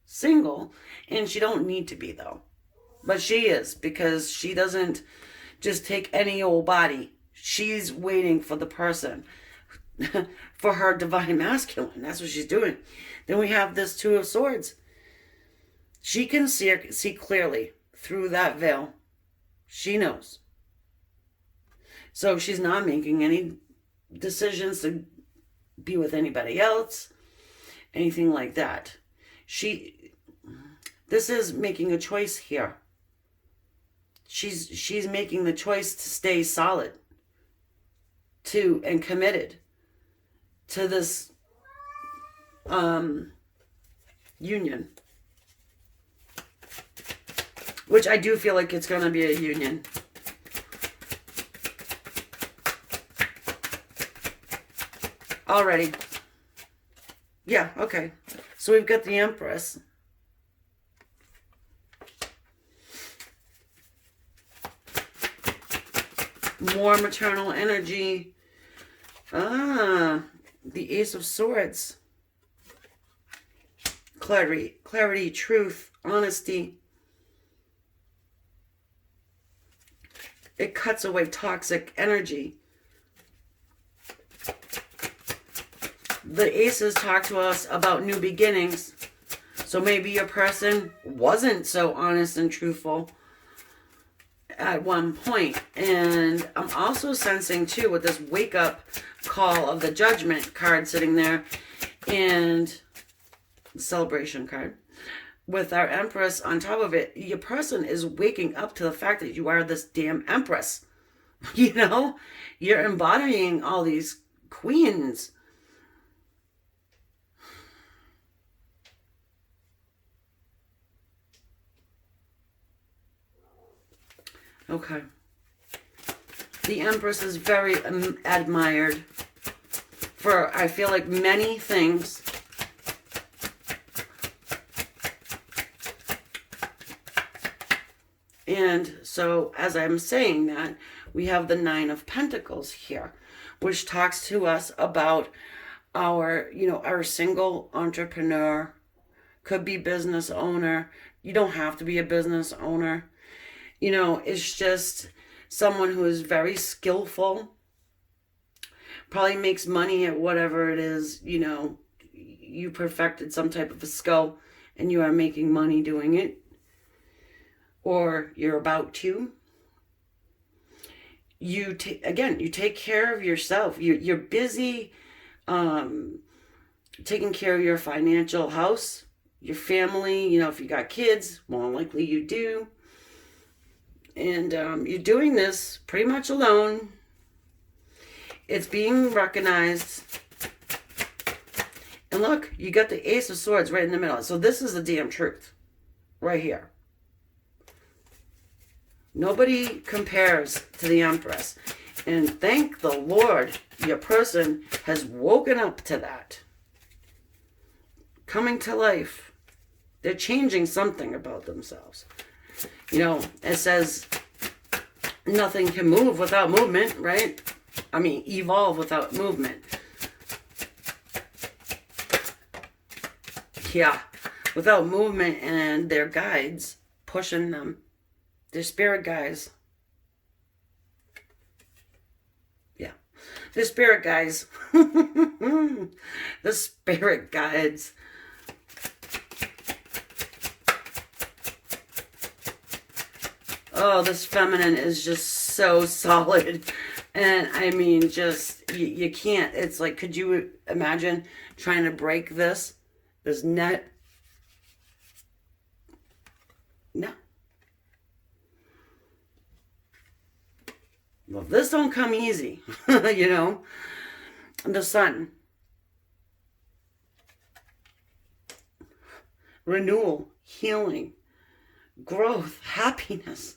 single, and she don't need to be, though. But she is, because she doesn't just take any old body. She's waiting for the person. For her divine masculine. That's what she's doing. Then we have this Two of Swords. She can see clearly through that veil. She knows. So she's not making any decisions to be with anybody else. Anything like that. This is making a choice here. She's making the choice to stay solid. And committed to this union. Which I do feel like it's going to be a union. Already. Yeah, okay. So we've got the Empress. More maternal energy. The Ace of Swords. Clarity, truth, honesty. It cuts away toxic energy. The aces talk to us about new beginnings. So maybe your person wasn't so honest and truthful at one point. And I'm also sensing too with this wake up call of the Judgment card sitting there and the Celebration card with our Empress on top of it. Your person is waking up to the fact that you are this damn Empress. You know, you're embodying all these queens. Okay. The Empress is very admired for, I feel like, many things. And so, as I'm saying that, we have the Nine of Pentacles here, which talks to us about our, our single entrepreneur, could be business owner. You don't have to be a business owner. It's just someone who is very skillful, Probably makes money at whatever it is, you know, you perfected some type of a skill and you are making money doing it. Or you're about to. You take care of yourself. You're busy taking care of your financial house, your family. You know, if you got kids, more likely you do. And you're doing this pretty much alone. It's being recognized. And look, you got the Ace of Swords right in the middle. So this is the damn truth. Right here. Nobody compares to the Empress. And thank the Lord, your person has woken up to that. Coming to life. They're changing something about themselves. You know, it says nothing can move without movement, right? I mean, evolve without movement. Yeah, without movement and their guides pushing them. Their spirit guides. Yeah, the spirit guides. The spirit guides. Oh, this feminine is just so solid. And I mean, just, you can't. It's like, could you imagine trying to break this net? No. Well, this don't come easy, you know. The Sun. Renewal, healing, growth, happiness.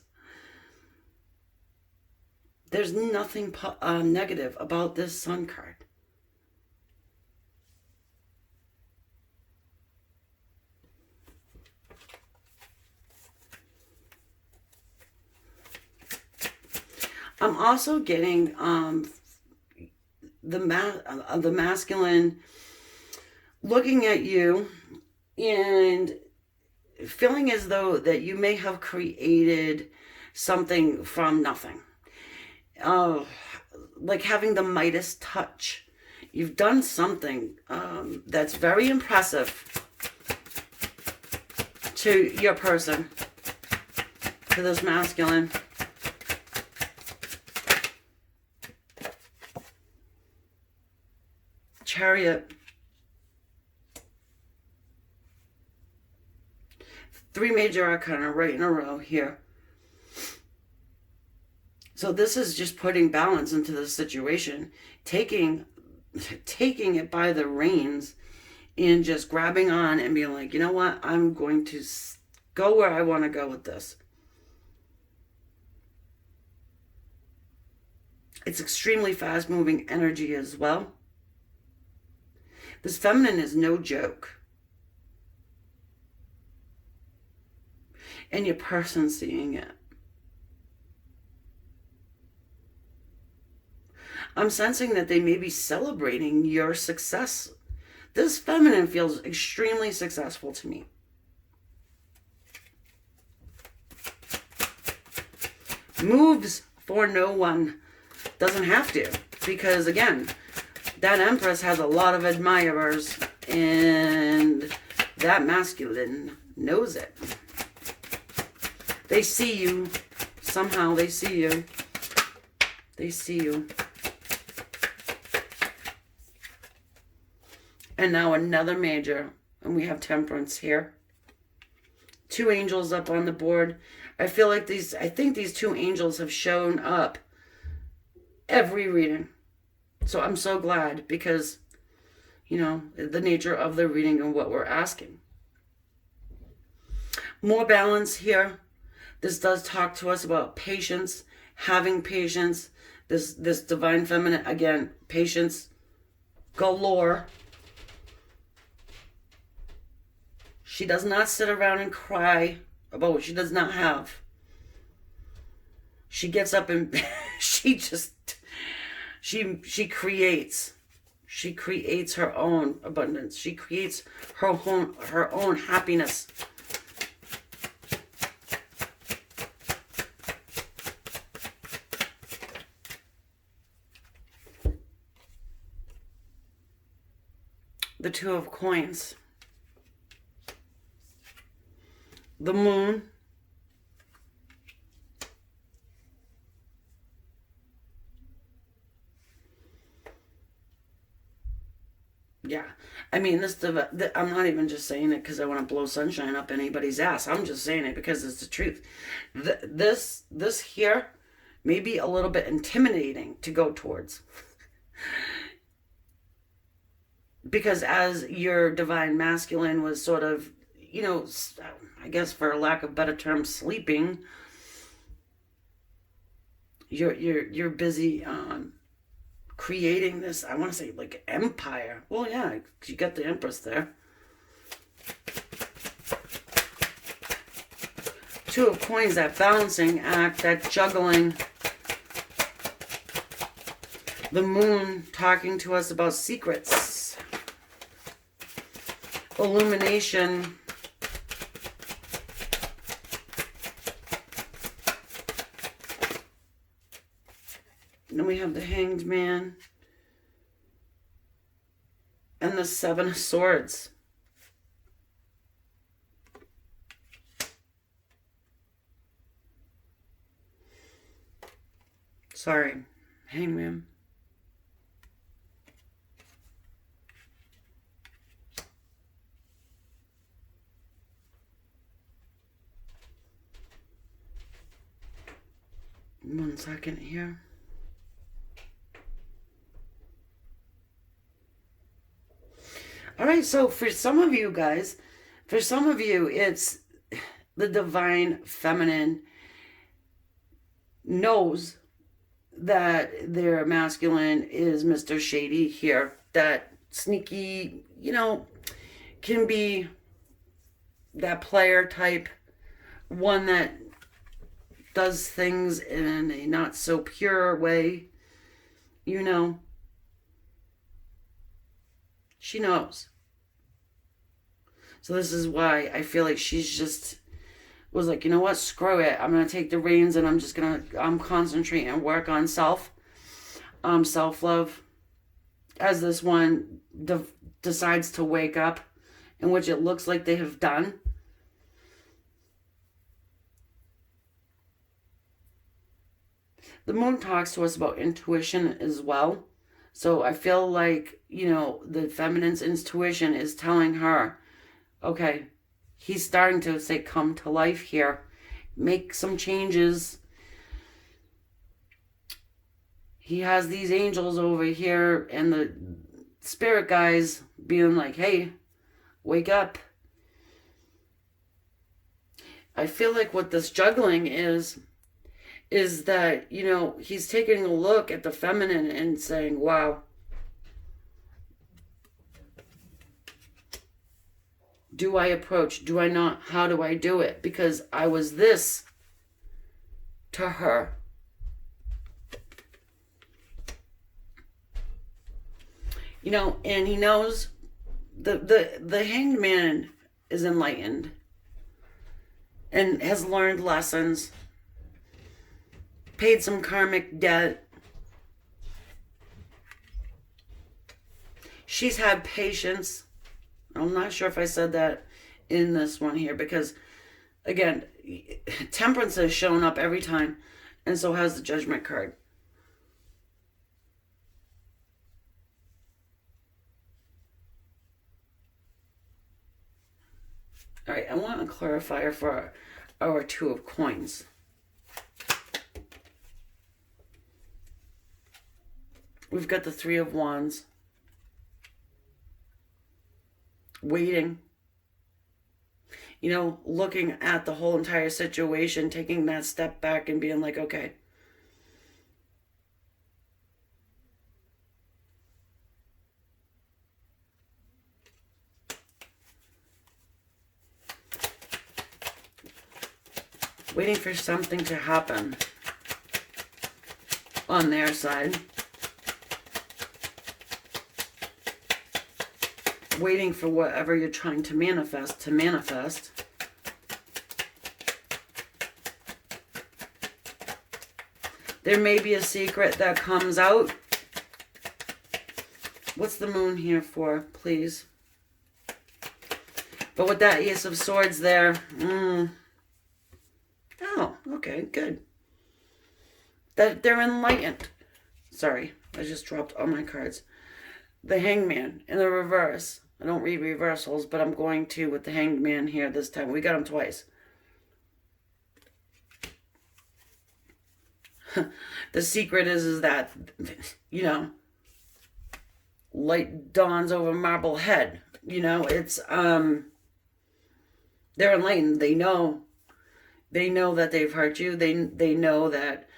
There's nothing negative about this Sun card. I'm also getting the masculine looking at you and feeling as though that you may have created something from nothing. Like having the Midas touch. You've done something that's very impressive to your person, to this masculine. Chariot. 3 major arcana right in a row here. So this is just putting balance into the situation, taking it by the reins and just grabbing on and being like, you know what, I'm going to go where I want to go with this. It's extremely fast moving energy as well. This feminine is no joke. And your person seeing it. I'm sensing that they may be celebrating your success. This feminine feels extremely successful to me. Moves for no one. Doesn't have to. Because again, that Empress has a lot of admirers. And that masculine knows it. They see you. Somehow they see you. They see you. And now another major. And we have Temperance here. 2 angels up on the board. I feel like I think these 2 angels have shown up every reading. So I'm so glad because, you know, the nature of the reading and what we're asking. More balance here. This does talk to us about patience, having patience. This divine feminine, again, patience galore. She does not sit around and cry about what she does not have. She gets up and she creates. She creates her own abundance. She creates her own happiness. the Two of Coins, the Moon, yeah. I mean, I'm not even just saying it because I want to blow sunshine up anybody's ass. I'm just saying it because it's the truth. This here may be a little bit intimidating to go towards. Because as your divine masculine was sort of, I guess for lack of better term, sleeping, you're busy creating this, I want to say like empire. Well, yeah, you got the Empress there. Two of Coins, that balancing act, that juggling. The Moon talking to us about secrets. Illumination. Then we have the Hanged Man. And the Seven of Swords. Sorry, Hangman. One second here. All right, so for some of you guys, it's the divine feminine knows that their masculine is Mr. Shady here. That sneaky, can be that player type, one that does things in a not so pure way, She knows. So this is why I feel like she's just was like, you know what, screw it. I'm going to take the reins and I'm concentrate and work on self-love. As this one decides to wake up, in which it looks like they have done. The Moon talks to us about intuition as well. So I feel like, the feminine's intuition is telling her, okay, he's starting to say, come to life here. Make some changes. He has these angels over here and the spirit guys being like, hey, wake up. I feel like what this juggling is that, he's taking a look at the feminine and saying, wow, do I approach? Do I not? How do I do it? Because I was this to her. And he knows the Hanged Man is enlightened and has learned lessons, paid some karmic debt. She's had patience. I'm not sure if I said that in this one here because, again, temperance has shown up every time, and so has the Judgment card. All right, I want a clarifier for our Two of Coins. We've got the Three of Wands. Waiting. Looking at the whole entire situation, taking that step back and being like, okay. Waiting for something to happen on their side. Waiting for whatever you're trying to manifest There may be a secret that comes out. What's the Moon here for, please? But with that Ace of Swords there, oh, okay, good. That they're enlightened. Sorry, I just dropped all my cards. The Hangman in the reverse. I don't read reversals, but I'm going to with the Hangman here this time. We got him twice. The secret is that, you know, light dawns over marble head. You know, it's, they're enlightened. They know that they've hurt you. They know that,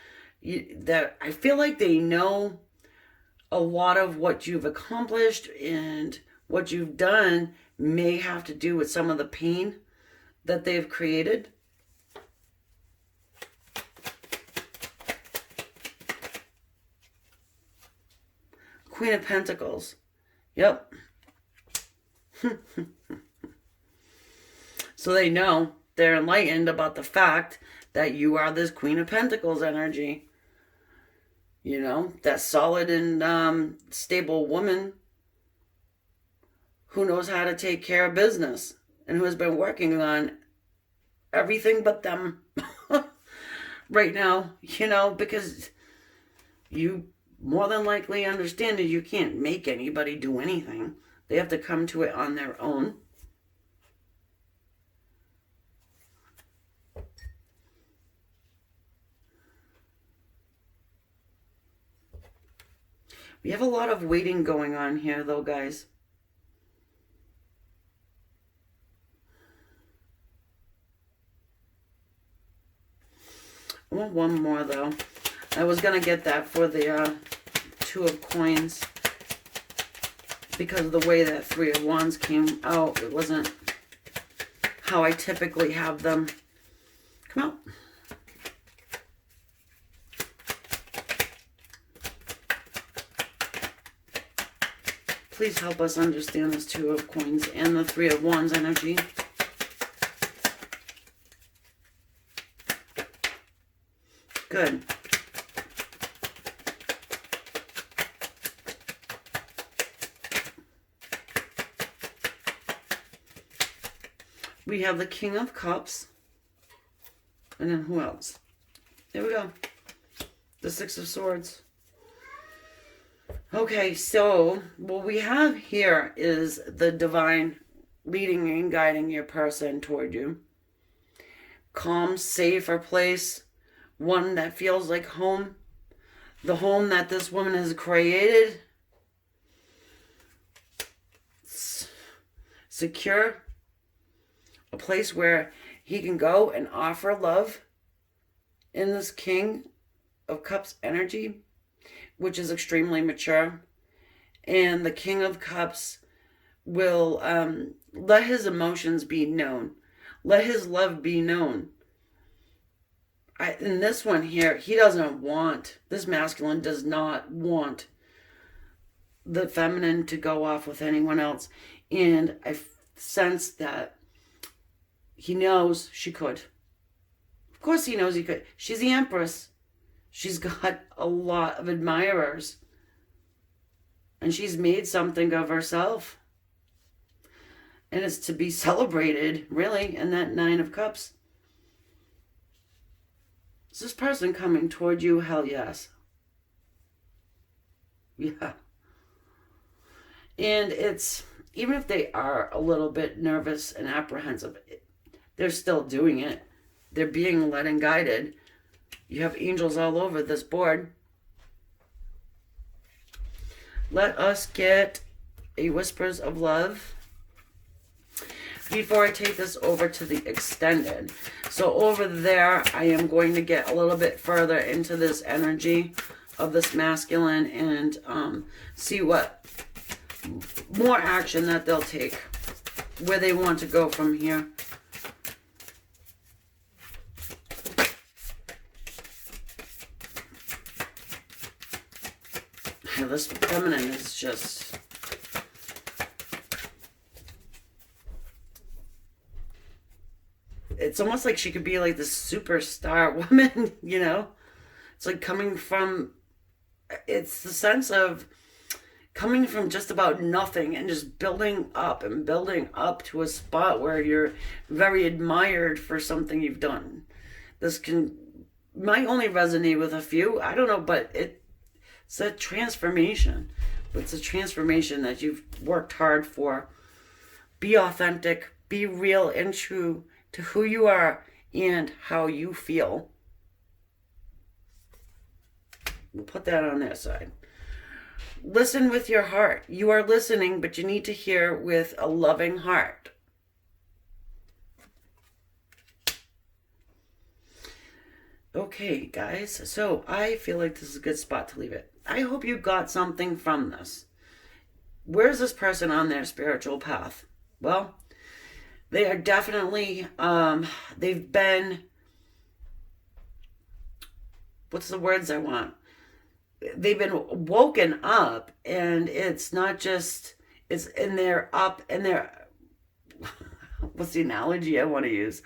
that I feel like they know a lot of what you've accomplished and what you've done may have to do with some of the pain that they've created. Queen of Pentacles. Yep. So they know, they're enlightened about the fact that you are this Queen of Pentacles energy. You know, that solid and stable woman who knows how to take care of business and who has been working on everything but them right now, you know, because you more than likely understand that you can't make anybody do anything. They have to come to it on their own. We have a lot of waiting going on here, though, guys. I want one more, though. I was going to get that for the Two of Coins, because the way that Three of Wands came out, it wasn't how I typically have them come out. Please help us understand this Two of Coins and the Three of Wands energy. Good. We have the King of Cups. And then who else? There we go. The Six of Swords. Okay, so what we have here is the divine leading and guiding your person toward you. Calm, safe, or place. One that feels like home. The home that this woman has created. Secure. A place where he can go and offer love in this King of Cups energy, which is extremely mature. And the King of Cups will let his emotions be known. Let his love be known. In this one here, he doesn't want, this masculine does not want the feminine to go off with anyone else. And I sense that he knows she could. Of course he knows he could. She's the Empress. She's got a lot of admirers. And she's made something of herself. And it's to be celebrated, really, in that Nine of Cups. Is this person coming toward you? Hell yes. Yeah. And it's, even if they are a little bit nervous and apprehensive, they're still doing it. They're being led and guided. You have angels all over this board. Let us get a Whispers of Love before I take this over to the extended. So over there, I am going to get a little bit further into this energy of this masculine and see what more action that they'll take, where they want to go from here. Yeah, this feminine is just... It's almost like she could be like this superstar woman, you know? It's like coming from... It's the sense of coming from just about nothing and just building up and building up to a spot where you're very admired for something you've done. This might only resonate with a few. I don't know, but it's a transformation. It's a transformation that you've worked hard for. Be authentic, be real and true to who you are and how you feel. We'll put that on that side. Listen with your heart. You are listening, but you need to hear with a loving heart. Okay, guys, so I feel like this is a good spot to leave it. I hope you got something from this. Where's this person on their spiritual path? Well, they are definitely, they've been, what's the words I want? They've been woken up, and it's not just, it's in their up and their, what's the analogy I want to use?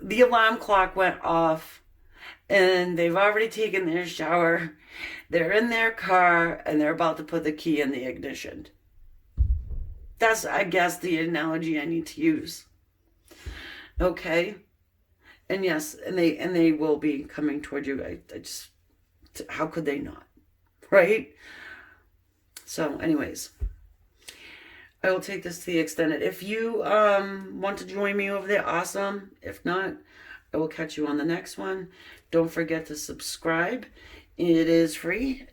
The alarm clock went off, and they've already taken their shower. They're in their car, and they're about to put the key in the ignition. That's, I guess, the analogy I need to use. Okay? And yes, and they will be coming toward you. I just, how could they not? Right? So, anyways, I will take this to the extended. If you want to join me over there, awesome. If not, I will catch you on the next one. Don't forget to subscribe. It is free.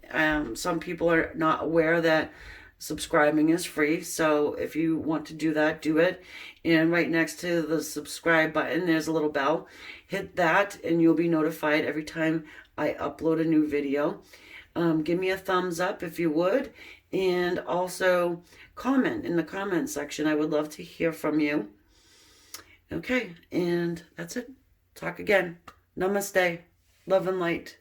Some people are not aware that subscribing is free. So if you want to do that, do it. And right next to the subscribe button, there's a little bell. Hit that and you'll be notified every time I upload a new video. Give me a thumbs up if you would. And also comment in the comment section. I would love to hear from you. Okay, and that's it. Talk again. Namaste. Love and light.